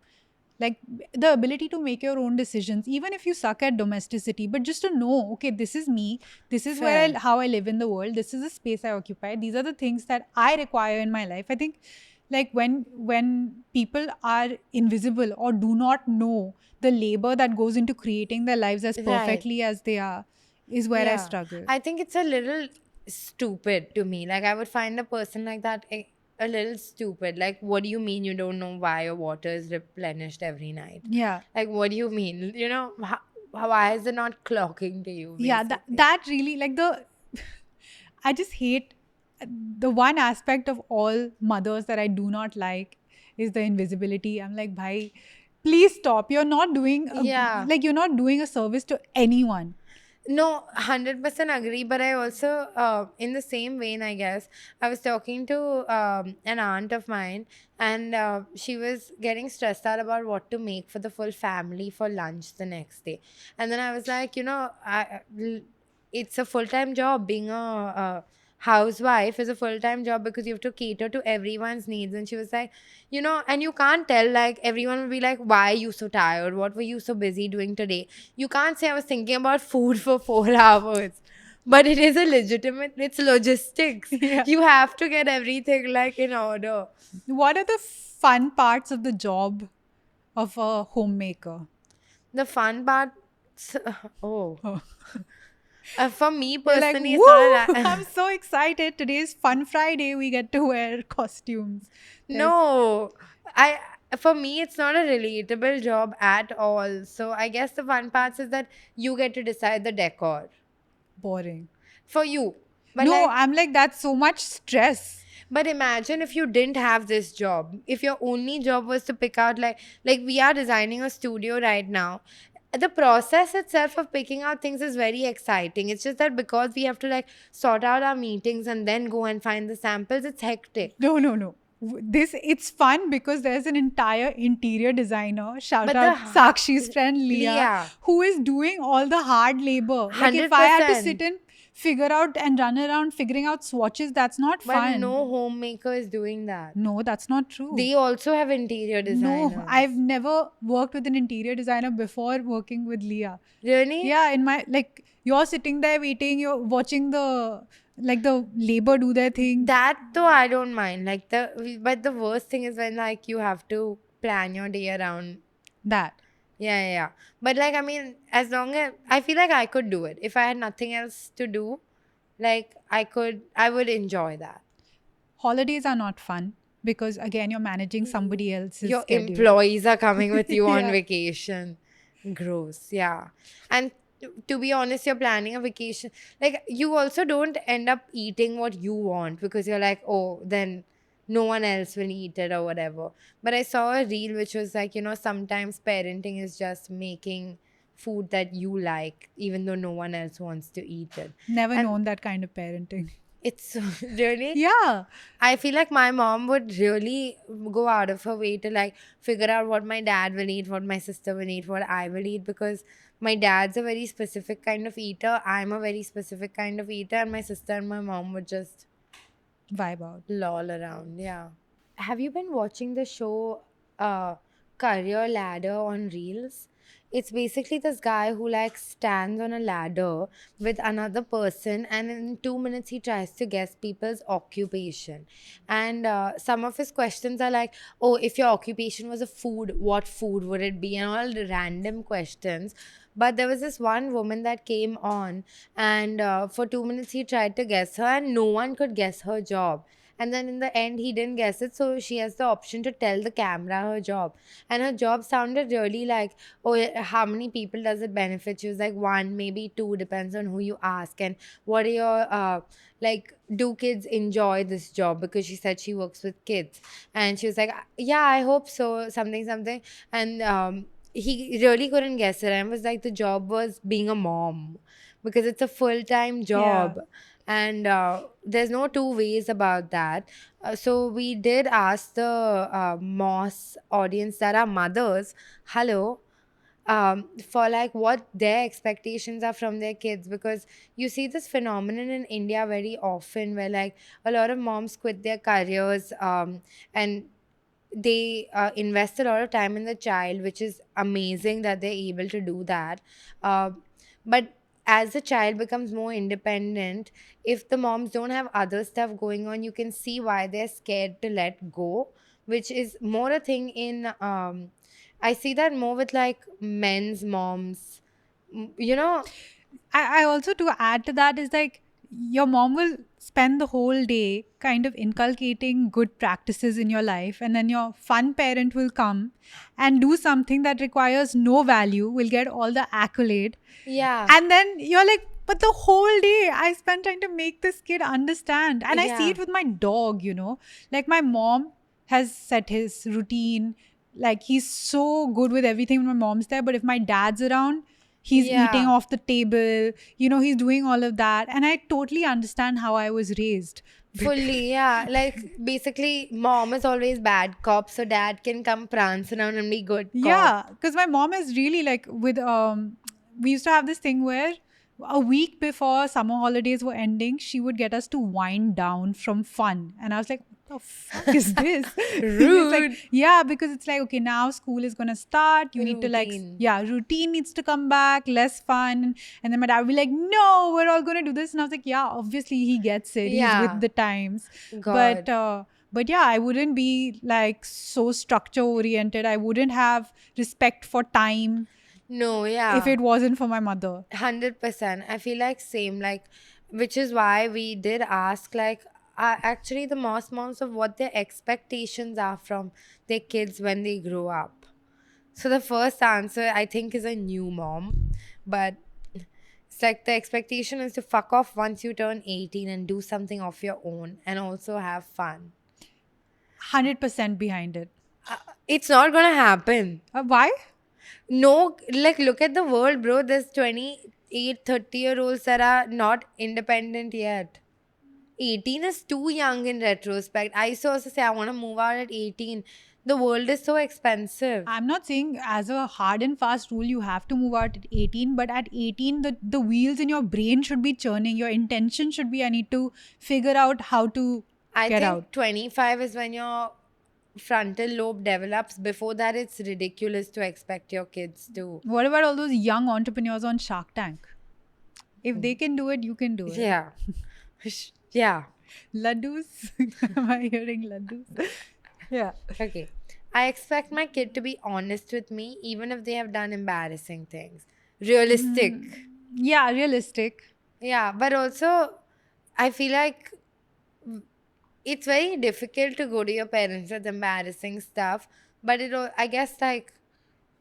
Like the ability to make your own decisions, even if you suck at domesticity, but just to know, okay, this is me, this is Fair. how I live in the world, this is the space I occupy, these are the things that I require in my life. I think like when people are invisible or do not know the labor that goes into creating their lives as Right. perfectly as they are is where I Yeah. struggle. I think it's a little stupid to me. Like I would find a person like that a little stupid. Like, what do you mean you don't know why your water is replenished every night? Yeah. Like, what do you mean? You know, why is it not clocking to you? Yeah, basically? that really like I just hate the one aspect of all mothers that I do not like is the invisibility. I'm like, bhai, please stop. You're not doing Yeah. like you're not doing a service to anyone. No, 100% agree. But I also, in the same vein, I guess, I was talking to an aunt of mine, and she was getting stressed out about what to make for the full family for lunch the next day. And then I was like, it's a full-time job. Being a housewife is a full-time job because you have to cater to everyone's needs. And she was like, and you can't tell, like, everyone will be like, why are you so tired? What were you so busy doing today? You can't say I was thinking about food for 4 hours. But it is it's logistics. Yeah. You have to get everything like in order. What are the fun parts of the job of a homemaker? The fun part, oh. For me You're like, personally, woo! it's not I'm so excited. Today's Fun Friday. We get to wear costumes. No, for me it's not a relatable job at all. So I guess the fun parts is that you get to decide the decor Boring. for you. But No, like, I'm like, that's so much stress. but imagine if you didn't have this job. If your only job was to pick out like we are designing a studio right now. The process itself of picking out things is very exciting. It's just that because we have to like sort out our meetings and then go and find the samples, it's hectic. No. It's fun because there's an entire interior designer, shout But out the Sakshi's friend Leah, Leah. who is doing all the hard labor. Like if I had to 100%. sit and figure out and run around figuring out swatches, that's not But fun. no homemaker is doing that. No, that's not true. They also have interior designers. No, I've never worked with an interior designer before working with Leah. Really? Yeah, in my like you're sitting there waiting, you're watching the labor do their thing. That though I don't mind. But the worst thing is when like you have to plan your day around. That. Yeah. But like I mean, as long as I feel like I could do it. If I had nothing else to do, like I would enjoy that. Holidays are not fun because again you're managing somebody else's Your schedule. employees are coming with you on Yeah. vacation. Gross. Yeah. And to be honest, you're planning a vacation. Like, you also don't end up eating what you want because you're like, oh, then no one else will eat it or whatever. But I saw a reel which was like, sometimes parenting is just making food that you like, even though no one else wants to eat it. Never And known that kind of parenting. it's really, Yeah. I feel like my mom would really go out of her way to like figure out what my dad will eat, what my sister will eat, what I will eat, because my dad's a very specific kind of eater. I'm a very specific kind of eater, and my sister and my mom would just Vibe out. loll around. Yeah. Have you been watching the show Career Ladder on Reels? It's basically this guy who like stands on a ladder with another person, and in 2 minutes he tries to guess people's occupation. And some of his questions are like, "Oh, if your occupation was a food, what food would it be?" And all the random questions. But there was this one woman that came on, and for 2 minutes he tried to guess her, and no one could guess her job. And then in the end, he didn't guess it, so she has the option to tell the camera her job. And her job sounded really like, oh, how many people does it benefit? She was like, one, maybe two, depends on who you ask. And what are your, like, do kids enjoy this job? Because she said she works with kids. And she was like, yeah, I hope so, something, something. And he really couldn't guess it. And it was like the job was being a mom because it's a full-time job. And there's no two ways about that. So we did ask the Moss audience that are mothers, hello, for like what their expectations are from their kids, because you see this phenomenon in India very often where like a lot of moms quit their careers and they invest a lot of time in the child, which is amazing that they're able to do that. But as the child becomes more independent, if the moms don't have other stuff going on, you can see why they're scared to let go, which is more a thing in I see that more with like men's moms. You know, I also, to add to that, is like your mom will spend the whole day kind of inculcating good practices in your life, and then your fun parent will come and do something that requires no value, will get all the accolade, yeah. and then you're like, but the whole day I spent trying to make this kid understand. And I see Yeah. it with my dog, like my mom has set his routine, like he's so good with everything when my mom's there, but if my dad's around, he's eating Yeah. off the table, he's doing all of that, and I totally understand how I was raised. Fully, yeah. Like basically, mom is always bad cop, so dad can come prance around and be good cop. Yeah, because my mom is really like with we used to have this thing where a week before summer holidays were ending, she would get us to wind down from fun, and I was like, what the fuck is this? It's like, Rude. yeah, because it's like, okay, now school is gonna start, you need to like, Routine. routine needs to come back, less fun. And then my dad would be like, no, we're all gonna do this, and I was like, yeah, obviously he gets it, he's Yeah. with the times. God. But yeah, I wouldn't be like so structure oriented. I wouldn't have respect for time No, yeah. if it wasn't for my mother. 100%. I feel like same, like, which is why we did ask, like, actually the most moms of what their expectations are from their kids when they grow up. So the first answer I think is a new mom, but it's like the expectation is to fuck off once you turn 18 and do something of your own and also have fun. 100% behind it. It's not gonna happen. Why? No, like, look at the world, bro. There's 28, 30-year-olds that are not independent yet. 18 is too young in retrospect. I used to also say I want to move out at 18. The world is so expensive. I'm not saying as a hard and fast rule you have to move out at 18, but at 18 the wheels in your brain should be churning. Your intention should be, I need to figure out how to I get think out. 25 is when your frontal lobe develops. Before that, it's ridiculous to expect your kids to. What about all those young entrepreneurs on Shark Tank? If they can do it, you can do it. Yeah. Yeah. Laddus? Am I hearing laddus? Yeah. Okay. I expect my kid to be honest with me, even if they have done embarrassing things. Realistic. Yeah, realistic. Yeah, but also, I feel like it's very difficult to go to your parents with embarrassing stuff. But I guess, like,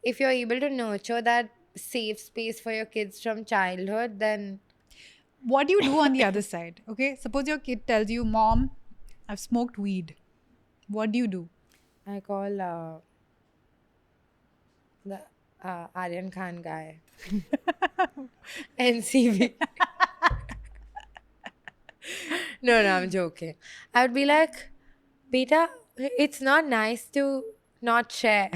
if you're able to nurture that safe space for your kids from childhood, then What do you do on the other side? Okay, suppose your kid tells you, "Mom, I've smoked weed." What do you do? I call the Aryan Khan guy. NCV. No, I'm joking. I would be like, Beta, it's not nice to not share.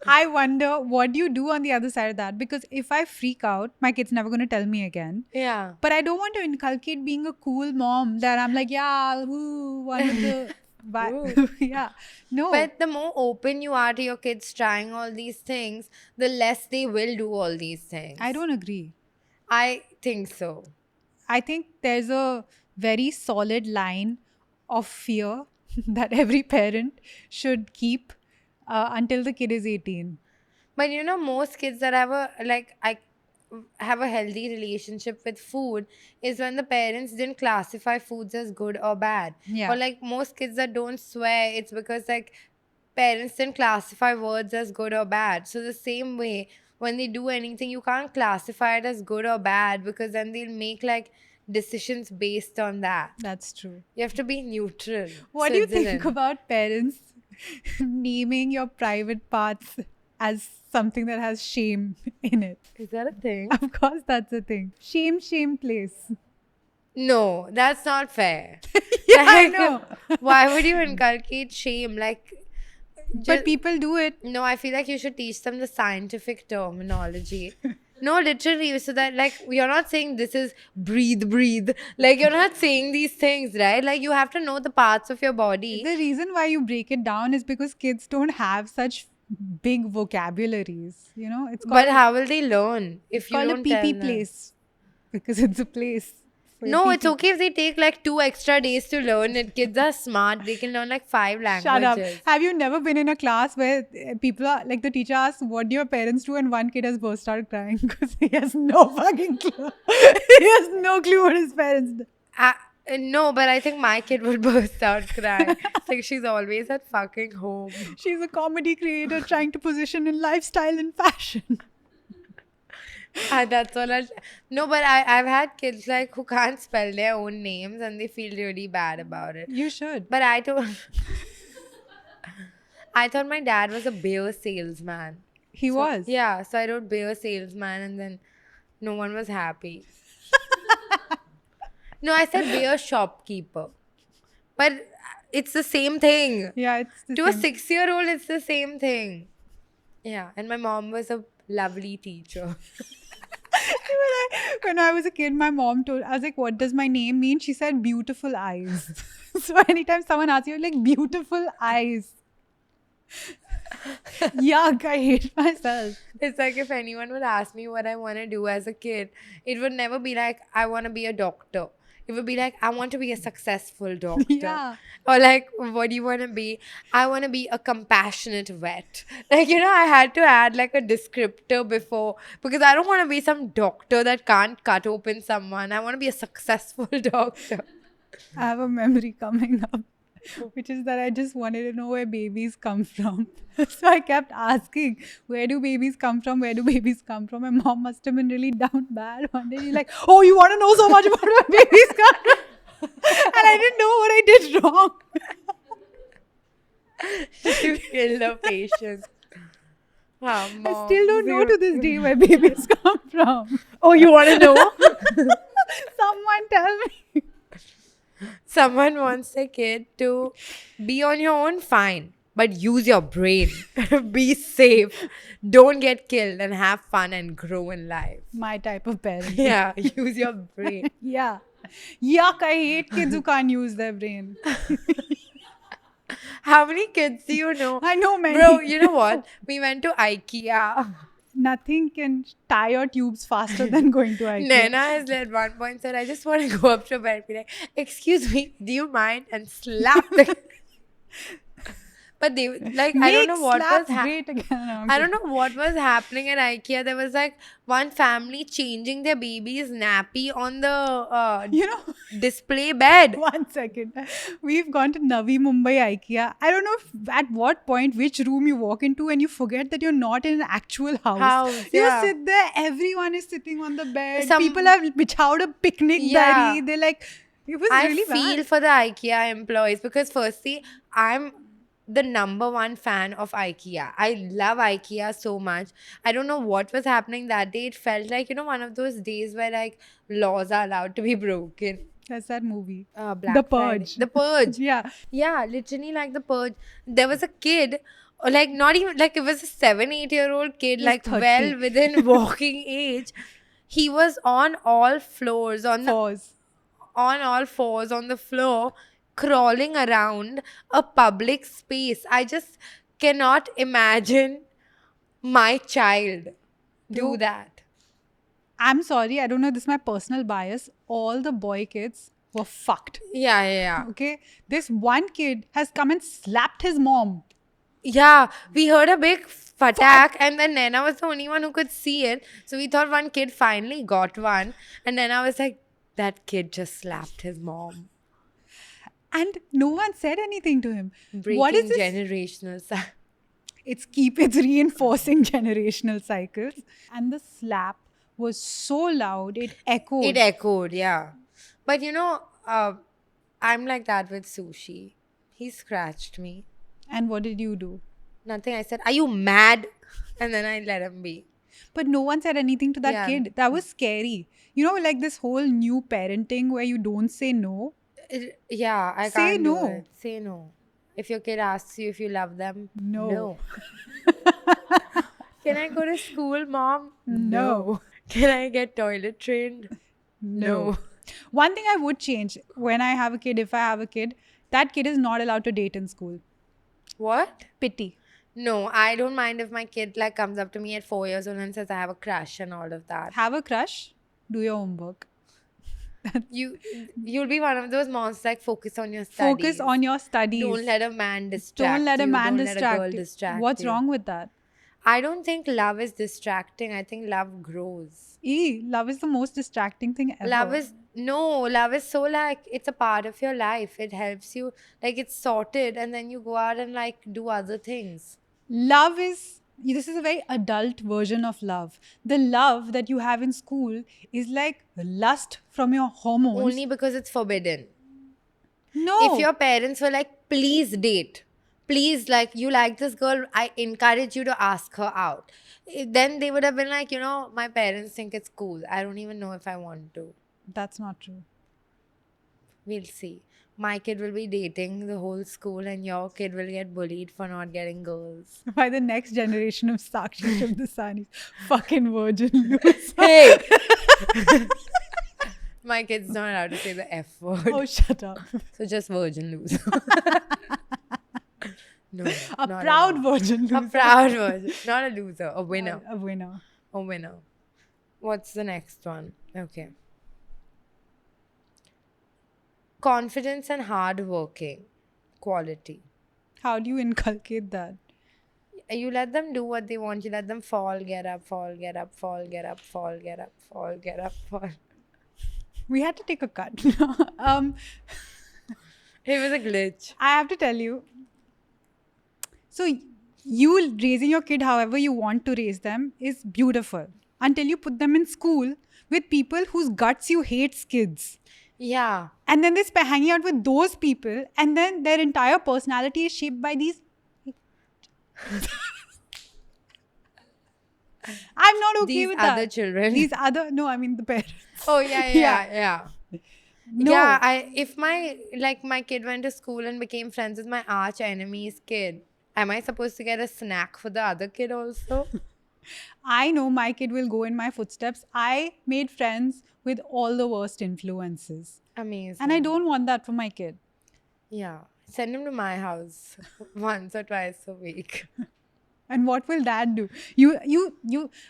I wonder what do you do on the other side of that? Because if I freak out, my kid's never going to tell me again. Yeah. But I don't want to inculcate being a cool mom that I'm like, yeah, woo, one of the. Yeah. No. But the more open you are to your kids trying all these things, the less they will do all these things. I don't agree. I think so. I think there's a very solid line of fear that every parent should keep until the kid is 18. But you know, most kids that have a healthy relationship with food is when the parents didn't classify foods as good or bad. Yeah. Or like most kids that don't swear, it's because like parents didn't classify words as good or bad. So the same way, when they do anything, you can't classify it as good or bad because then they'll make like decisions based on that. That's true. You have to be neutral. What do you think Switzerland. about parents naming your private parts as something that has shame in it? Is that a thing? Of course, that's a thing. Shame place. No, that's not fair. Yeah, I know. Why would you inculcate shame? Like, But people do it. no, I feel like you should teach them the scientific terminology. No, literally, so that like you're not saying this is breathe. Like you're not saying these things, right? Like you have to know the parts of your body. The reason why you break it down is because kids don't have such big vocabularies. You know, it's called, But how will they learn if you called a don't tell PP them? place because it's a place. for your No, it's PP. okay if they take like 2 extra days to learn it. Kids are smart; they can learn like 5 languages. Shut up. Have you never been in a class where people are like the teacher asks, "What do your parents do?" and one kid has burst out crying because he has no fucking clue. He has no clue what his parents do. No, but I think my kid would burst out crying. It's like she's always at fucking home. She's a comedy creator trying to position in lifestyle and fashion. That's all. No, but I've had kids like who can't spell their own names and they feel really bad about it. You should. But I thought my dad was a beer salesman. He was. Yeah, so I wrote beer salesman and then no one was happy. No, I said beer shopkeeper. But it's the same thing. Yeah, it's the To a same. 6-year-old, it's the same thing. Yeah, and my mom was a lovely teacher. When I was a kid, my mom told, I was like, "What does my name mean?" She said, "Beautiful eyes." So anytime someone asks you, like, "Beautiful eyes." Yuck, I hate myself. It's like if anyone would ask me what I want to do as a kid, it would never be like, I want to be a doctor. It would be like, I want to be a successful doctor. Yeah. Or like, what do you want to be? I want to be a compassionate vet. Like, you know, I had to add like a descriptor before because I don't want to be some doctor that can't cut open someone. I want to be a successful doctor. I have a memory coming up, which is that I just wanted to know where babies come from. So I kept asking, "Where do babies come from? Where do babies come from?" My mom must have been really down bad one day. She's like, "Oh, you want to know so much about where babies come from?" And I didn't know what I did wrong. You kill the patient. I still don't know to this day where babies come from. Oh, you want to know? Someone tell me. Someone wants a kid to be on your own, fine. But use your brain. Be safe. Don't get killed and have fun and grow in life. My type of parent. Yeah, use your brain. Yeah. Yuck, I hate kids who can't use their brain. How many kids do you know? I know many. Bro, you know what? We went to IKEA. Nothing can tie your tubes faster than going to IKEA. Naina has at one point said, I just want to go up to a bed and be like, excuse me, do you mind? And slap the... But they like I don't know what was great again. No, I'm I don't kidding. know what was happening at IKEA. There was like one family changing their baby's nappy on the You know, display bed. 1 second. We've gone to Navi Mumbai IKEA. I don't know at what point, which room you walk into and you forget that you're not in an actual house. You yeah. sit there, everyone is sitting on the bed. Some- People have bichhowed a picnic Yeah. berry. They're like, it was I really feel bad. for the IKEA employees because firstly, I'm the number one fan of IKEA. I love IKEA so much. I don't know what was happening that day. It felt like, one of those days where like laws are allowed to be broken. That's that movie. Black The Friday. Purge. The Purge. Yeah. Yeah, literally like the Purge. There was a kid, or like not even like it was a 7-8-year-old kid, He was like 30. well within walking age. He was on all floors Pause. on all fours on the floor, crawling around a public space. I just cannot imagine my child do No. that. I'm sorry, I don't know, this is my personal bias. All the boy kids were fucked. Yeah. Okay? This one kid has come and slapped his mom. Yeah, we heard a big attack, and then Nana was the only one who could see it. So we thought one kid finally got one, and Nana was like, "That kid just slapped his mom." And no one said anything to him. Breaking What is this? generational. It's reinforcing generational cycles. And the slap was so loud, it echoed. It echoed, yeah. But I'm like that with Sushi. He scratched me. And what did you do? Nothing. I said, "Are you mad?" And then I let him be. But no one said anything to that Yeah. kid. That was scary. Like this whole new parenting where you don't say no. Yeah, I Say can't do no. it. Say no. If your kid asks you if you love them, No. Can I go to school, Mom? No. Can I get toilet trained? No. One thing I would change when I have a kid, if I have a kid, that kid is not allowed to date in school. What? Pity. No, I don't mind if my kid like comes up to me at 4 years old and says I have a crush and all of that. Have a crush, do your homework. You'll be one of those monsters like focus on your studies. Focus on your studies. Don't let a man distract Don't let a you. man Don't distract let a girl you. distract What's you. wrong with that? I don't think love is distracting. I think love grows. Love is the most distracting thing ever. Love is so like it's a part of your life. It helps you like it's sorted and then you go out and like do other things. This is a very adult version of love. The love that you have in school is like lust from your hormones. Only because it's forbidden. No. If your parents were like, please date. Please, like, you like this girl, I encourage you to ask her out. Then they would have been like, my parents think it's cool. I don't even know if I want to. That's not true. We'll see. My kid will be dating the whole school and your kid will get bullied for not getting girls. By the next generation of Sakshi Shabdasanis, fucking virgin loser. Hey! My kid's not allowed to say the F word. Oh, shut up. So just virgin loser. No. A not proud at all. virgin loser. A proud virgin. Not a loser. A winner. A winner. A winner. What's the next one? Okay. Confidence and hard working. Quality. How do you inculcate that? You let them do what they want. You let them fall, get up, fall, get up, fall, get up, fall, get up, fall, get up, fall. We had to take a cut. It was a glitch. I have to tell you. So, you raising your kid however you want to raise them is beautiful. Until you put them in school with people whose guts you hate kids. Yeah. And then they spend hanging out with those people, and then their entire personality is shaped by these. I'm not okay These with other that. children. The parents. Oh, yeah. No. Yeah, if my kid went to school and became friends with my arch enemy's kid, am I supposed to get a snack for the other kid also? I know my kid will go in my footsteps. I made friends with all the worst influences. Amazing. And I don't want that for my kid. Yeah. Send him to my house once or twice a week. And what will that do? You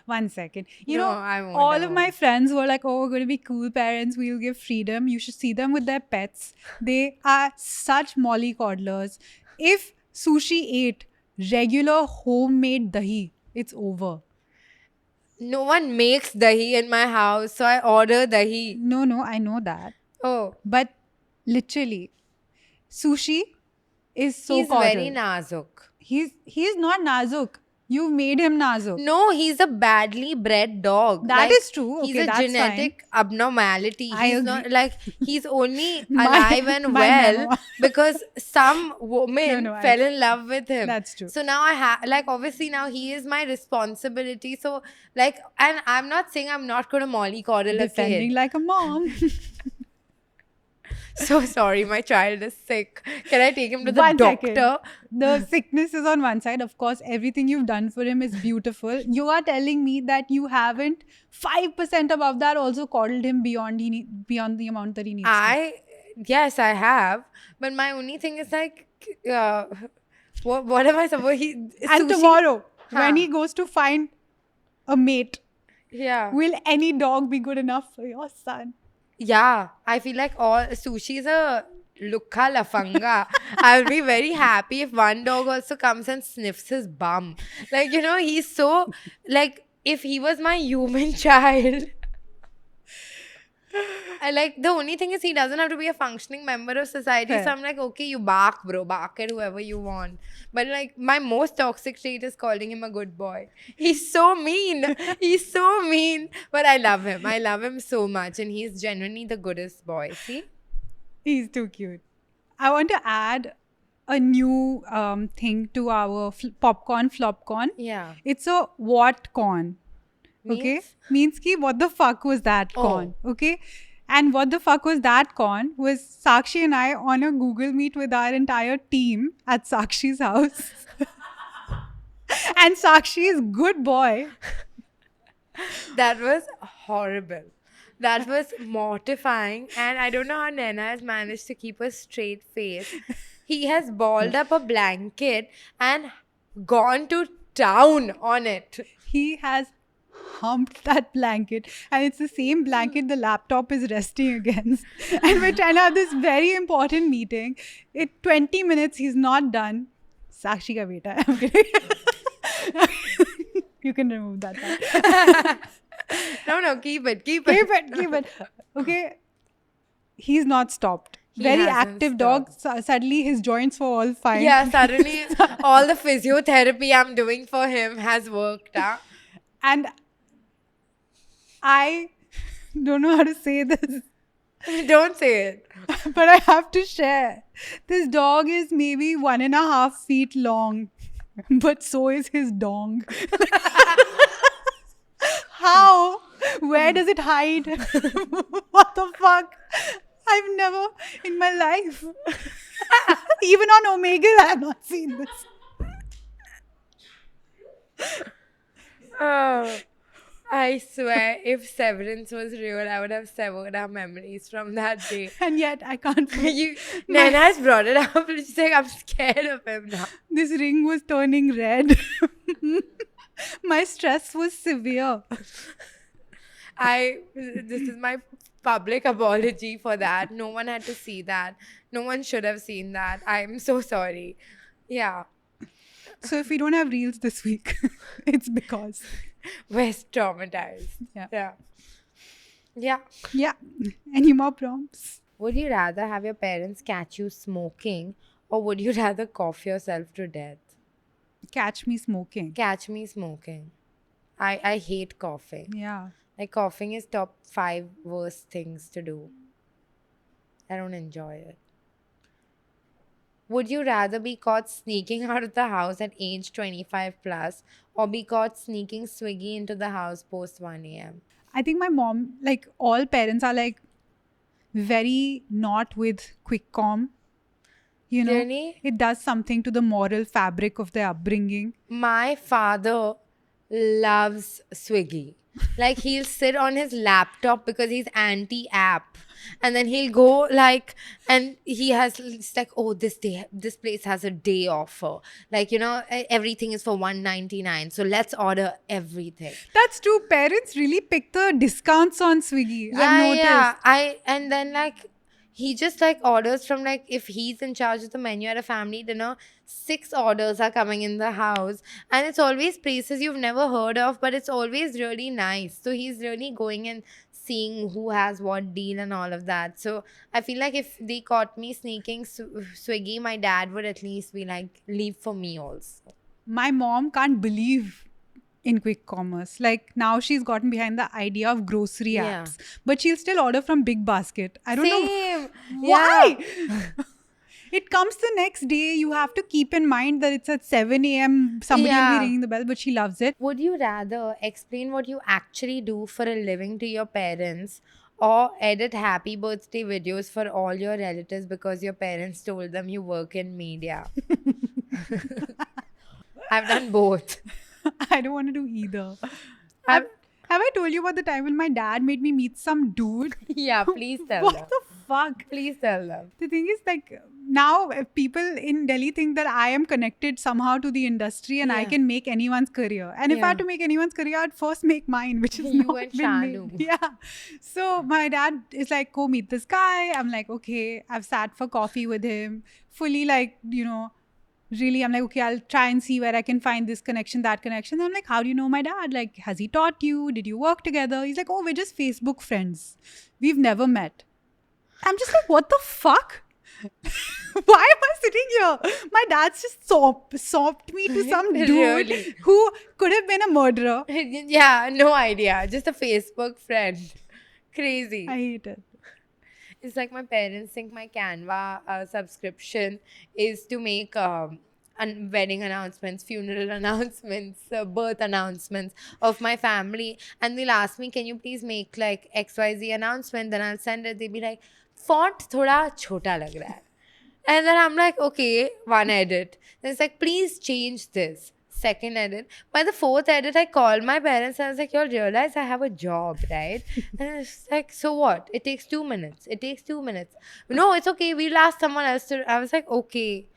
1 second. No, I won't, all I of my won't. friends were like, oh, we're going to be cool parents. We'll give freedom. You should see them with their pets. They are such mollycoddlers. If sushi 8, regular homemade dahi. It's over. No one makes dahi in my house, so I order dahi. No, I know that. Oh, But literally, sushi is so he's cordial. very nazuk. He's not nazuk. You made him nazuk. No, he's a badly bred dog. That is true. He's Okay, a that's genetic abnormality. I He's agree. not like he's only My- alive and my well memo. because some woman No, I- fell in love with him. That's true. So now I have like obviously now he is my responsibility. So like, and I'm not saying I'm not going to mollycoddle a Defending kid. like a mom. So sorry, my child is sick. Can I take him to the One doctor? second. The sickness is on one side. Of course, everything you've done for him is beautiful. You are telling me that you haven't 5% above that also coddled him beyond the amount that he needs. Yes, I have. But my only thing is like, what am I supposed? And sushi- tomorrow, Huh. when he goes to find a mate, Yeah. will any dog be good enough for your son? Yeah, I feel like all sushi is a lukha lafanga. I'll be very happy if one dog also comes and sniffs his bum. Like, you know, he's so, like, if he was my human child. I like, the only thing is he doesn't have to be a functioning member of society. Fair. So I'm like, okay, you bark, bro. Bark at whoever you want. But like, my most toxic trait is calling him a good boy. He's so mean. He's so mean. But I love him. I love him so much. And he's genuinely the goodest boy. See? He's too cute. I want to add a new thing to our popcorn flopcorn. Yeah. It's a what corn. Okay? Means ki what the fuck was that Oh. corn? Okay? And what the fuck was that corn was Sakshi and I on a Google Meet with our entire team at Sakshi's house. And Sakshi is good boy. That was horrible. That was mortifying. And I don't know how Naina has managed to keep a straight face. He has balled up a blanket and gone to town on it. He has humped that blanket, and it's the same blanket the laptop is resting against. And we're trying to have this very important meeting. In 20 minutes, he's not done. Sakshi ka beta hai. I'm kidding. You can remove that part. No, keep it. Keep it. Okay. He's not stopped. He Very hasn't active dog. Suddenly his joints were all fine. Yeah, suddenly all the physiotherapy I'm doing for him has worked. Huh? And I don't know how to say this, Don't say it. but I have to share. This dog is maybe 1.5 feet long, but so is his dong. How? Where does it hide? What the fuck? I've never in my life, even on Omegle, I have not seen this. Oh, I swear, if Severance was real, I would have severed our memories from that day. And yet I can't. Naina has brought it up. She's like, I'm scared of him now. This ring was turning red. My stress was severe. This is my public apology for that. No one had to see that. No one should have seen that. I'm so sorry. Yeah. So if we don't have reels this week, it's because. We're traumatized. Yeah. Yeah. Yeah. Any more prompts? Would you rather have your parents catch you smoking or would you rather cough yourself to death? Catch me smoking. Catch me smoking. I hate coughing. Yeah. Like coughing is top 5 worst things to do. I don't enjoy it. Would you rather be caught sneaking out of the house at age 25 plus or be caught sneaking Swiggy into the house post 1 a.m.? I think my mom, like all parents are like very not with quick com. You know, Really? it does something to the moral fabric of their upbringing. My father loves Swiggy. Like he'll sit on his laptop because he's anti-app. And then he'll go like, and he has, it's like, oh, this place has a day offer. Like, you know, everything is for $1.99. So let's order everything. That's true. Parents really pick the discounts on Swiggy. I've noticed. Yeah. And then like, he just like orders from, like, if he's in charge of the menu at a family dinner, 6 orders are coming in the house, and it's always places you've never heard of, but it's always really nice. So he's really going and seeing who has what deal and all of that. So I feel like if they caught me sneaking Swiggy, my dad would at least be like, leave for me also. My mom can't believe in quick commerce. Like now she's gotten behind the idea of grocery Yeah. apps, but she'll still order from Big Basket. I don't know Same. why. It comes the next day. You have to keep in mind that it's at 7 a.m. Somebody will Yeah. be ringing the bell, but she loves it. Would you rather explain what you actually do for a living to your parents, or edit happy birthday videos for all your relatives because your parents told them you work in media? I've done both. I don't want to do either. Have I told you about the time when my dad made me meet some dude? Yeah, please tell What them. the fuck? Please tell them. The thing is, like, now people in Delhi think that I am connected somehow to the industry and I Yeah. can make anyone's career. And if I Yeah. had to make anyone's career, I'd first make mine, which is You not and been Shanu. made. Yeah. So my dad is like, go meet this guy. I'm like, okay. I've sat for coffee with him. Fully like, really, I'm like, okay, I'll try and see where I can find this connection, that connection. I'm like, how do you know my dad? Like, has he taught you? Did you work together? He's like, oh, we're just Facebook friends. We've never met. I'm just like, what the fuck? Why am I sitting here? My dad's just sopped me to some dude Really? who could have been a murderer. Yeah, no idea. Just a Facebook friend. Crazy. I hate it. It's like my parents think my Canva subscription is to make wedding announcements, funeral announcements, birth announcements of my family. And they'll ask me, can you please make like XYZ announcement? Then I'll send it. They'll be like, font thoda chota lag raha hai. And then I'm like, okay, one edit. Then it's like, please change this. Second edit. By the fourth edit, I called my parents and I was like, y'all realize I have a job, right? And it's like, so what? It takes 2 minutes. It takes 2 minutes. No, it's okay. We'll ask someone else to. I was like, okay.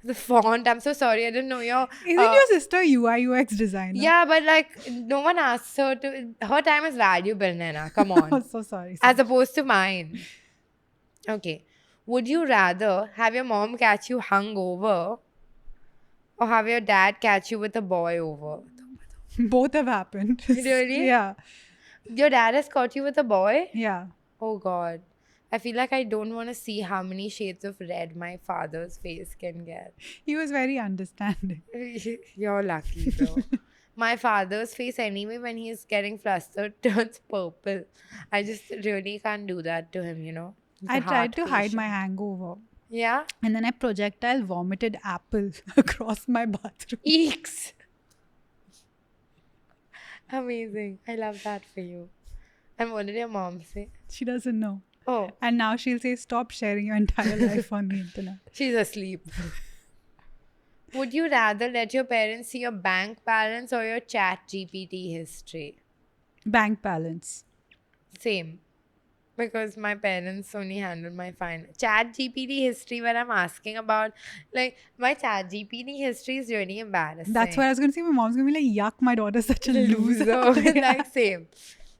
The font, I'm so sorry. I didn't know your. Isn't your sister UI UX designer? Yeah, but like, no one asks her to. Her time is valuable, Naina. Come Oh, on. so sorry. As opposed to mine. Okay. Would you rather have your mom catch you hungover, or have your dad catch you with a boy over? Both have happened. Really? Yeah. Your dad has caught you with a boy? Yeah. Oh God. I feel like I don't want to see how many shades of red my father's face can get. He was very understanding. You're lucky, bro. My father's face, anyway, when he's getting flustered, turns purple. I just really can't do that to him, you know? He's a I tried heart to hide patient. my hangover. Yeah? And then I projectile vomited apple across my bathroom. Eeks! Amazing. I love that for you. And what did your mom say? She doesn't know. Oh, And now she'll say, stop sharing your entire life on the internet. she's asleep. Would you rather let your parents see your bank balance or your chat GPT history? Bank balance. Same. Because my parents only handle my chat GPT history when I'm asking about, like, my chat GPT history is really embarrassing. That's what I was going to say. My mom's going to be like, yuck, my daughter's such a loser. Like, same.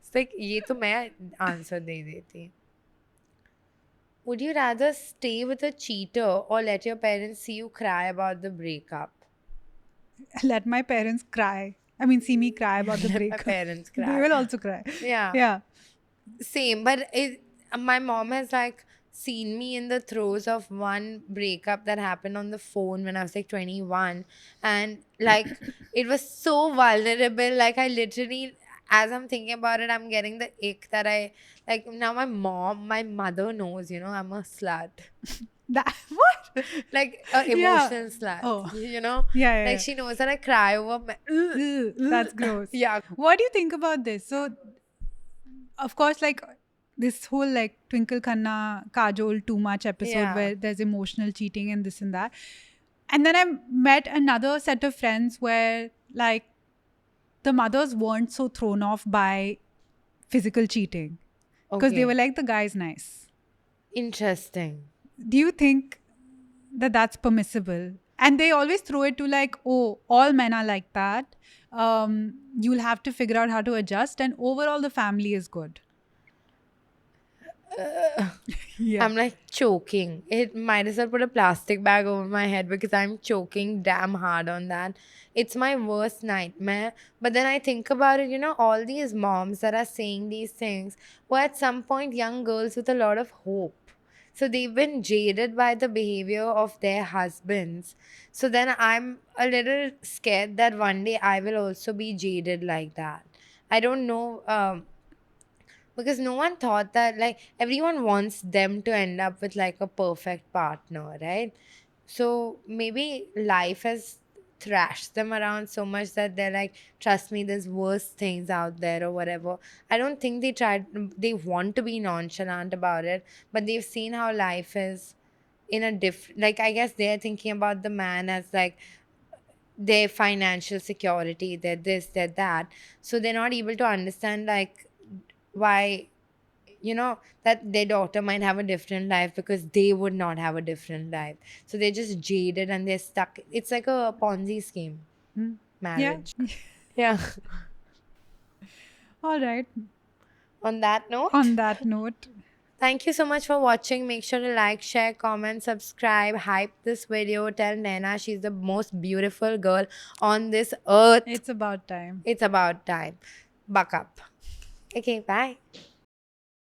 It's like, ये तो मैं answer दे देती. Would you rather stay with a cheater or let your parents see you cry about the breakup? Let my parents cry. I mean, see me cry about the Let my breakup. parents They cry. will also cry. Yeah. Yeah. Same, but my mom has like seen me in the throes of one breakup that happened on the phone when I was like 21, and like it was so vulnerable. Like I literally, as I'm thinking about it, I'm getting the ick that I like. Now my mother knows, you know, I'm a slut, What? like an Yeah. emotional slut. Oh. You know, Yeah, like she knows that I cry over. Ugh, that's gross. Yeah. What do you think about this? So, of course, like this whole like Twinkle Khanna Kajol too much episode Yeah. where there's emotional cheating and this and that. And then I met another set of friends where like the mothers weren't so thrown off by physical cheating because they Okay. were like, the guy's nice. Interesting. Do you think that that's permissible? And they always throw it to like, oh, all men are like that. You'll have to figure out how to adjust, and overall the family is good. Yeah. I'm like choking. It might as well put a plastic bag over my head because I'm choking damn hard on that. It's my worst nightmare. But then I think about it, all these moms that are saying these things were at some point young girls with a lot of hope. So they've been jaded by the behavior of their husbands. So then I'm a little scared that one day I will also be jaded like that. I don't know. Because no one thought that, like, everyone wants them to end up with like a perfect partner, right? So maybe life has thrashed them around so much that they're like, trust me, there's worse things out there or whatever. I don't think they want to be nonchalant about it, but they've seen how life is in a different, like, I guess they're thinking about the man as like their financial security, they're this, they're that. So they're not able to understand like why, that their daughter might have a different life because they would not have a different life. So they're just jaded and they're stuck. It's like a Ponzi scheme, Yeah. marriage. Yeah. All right. On that note, On that note, thank you so much for watching. Make sure to like, share, comment, subscribe, hype this video. Tell Naina she's the most beautiful girl on this earth. it's about time. It's about time. Buck up. Okay, bye.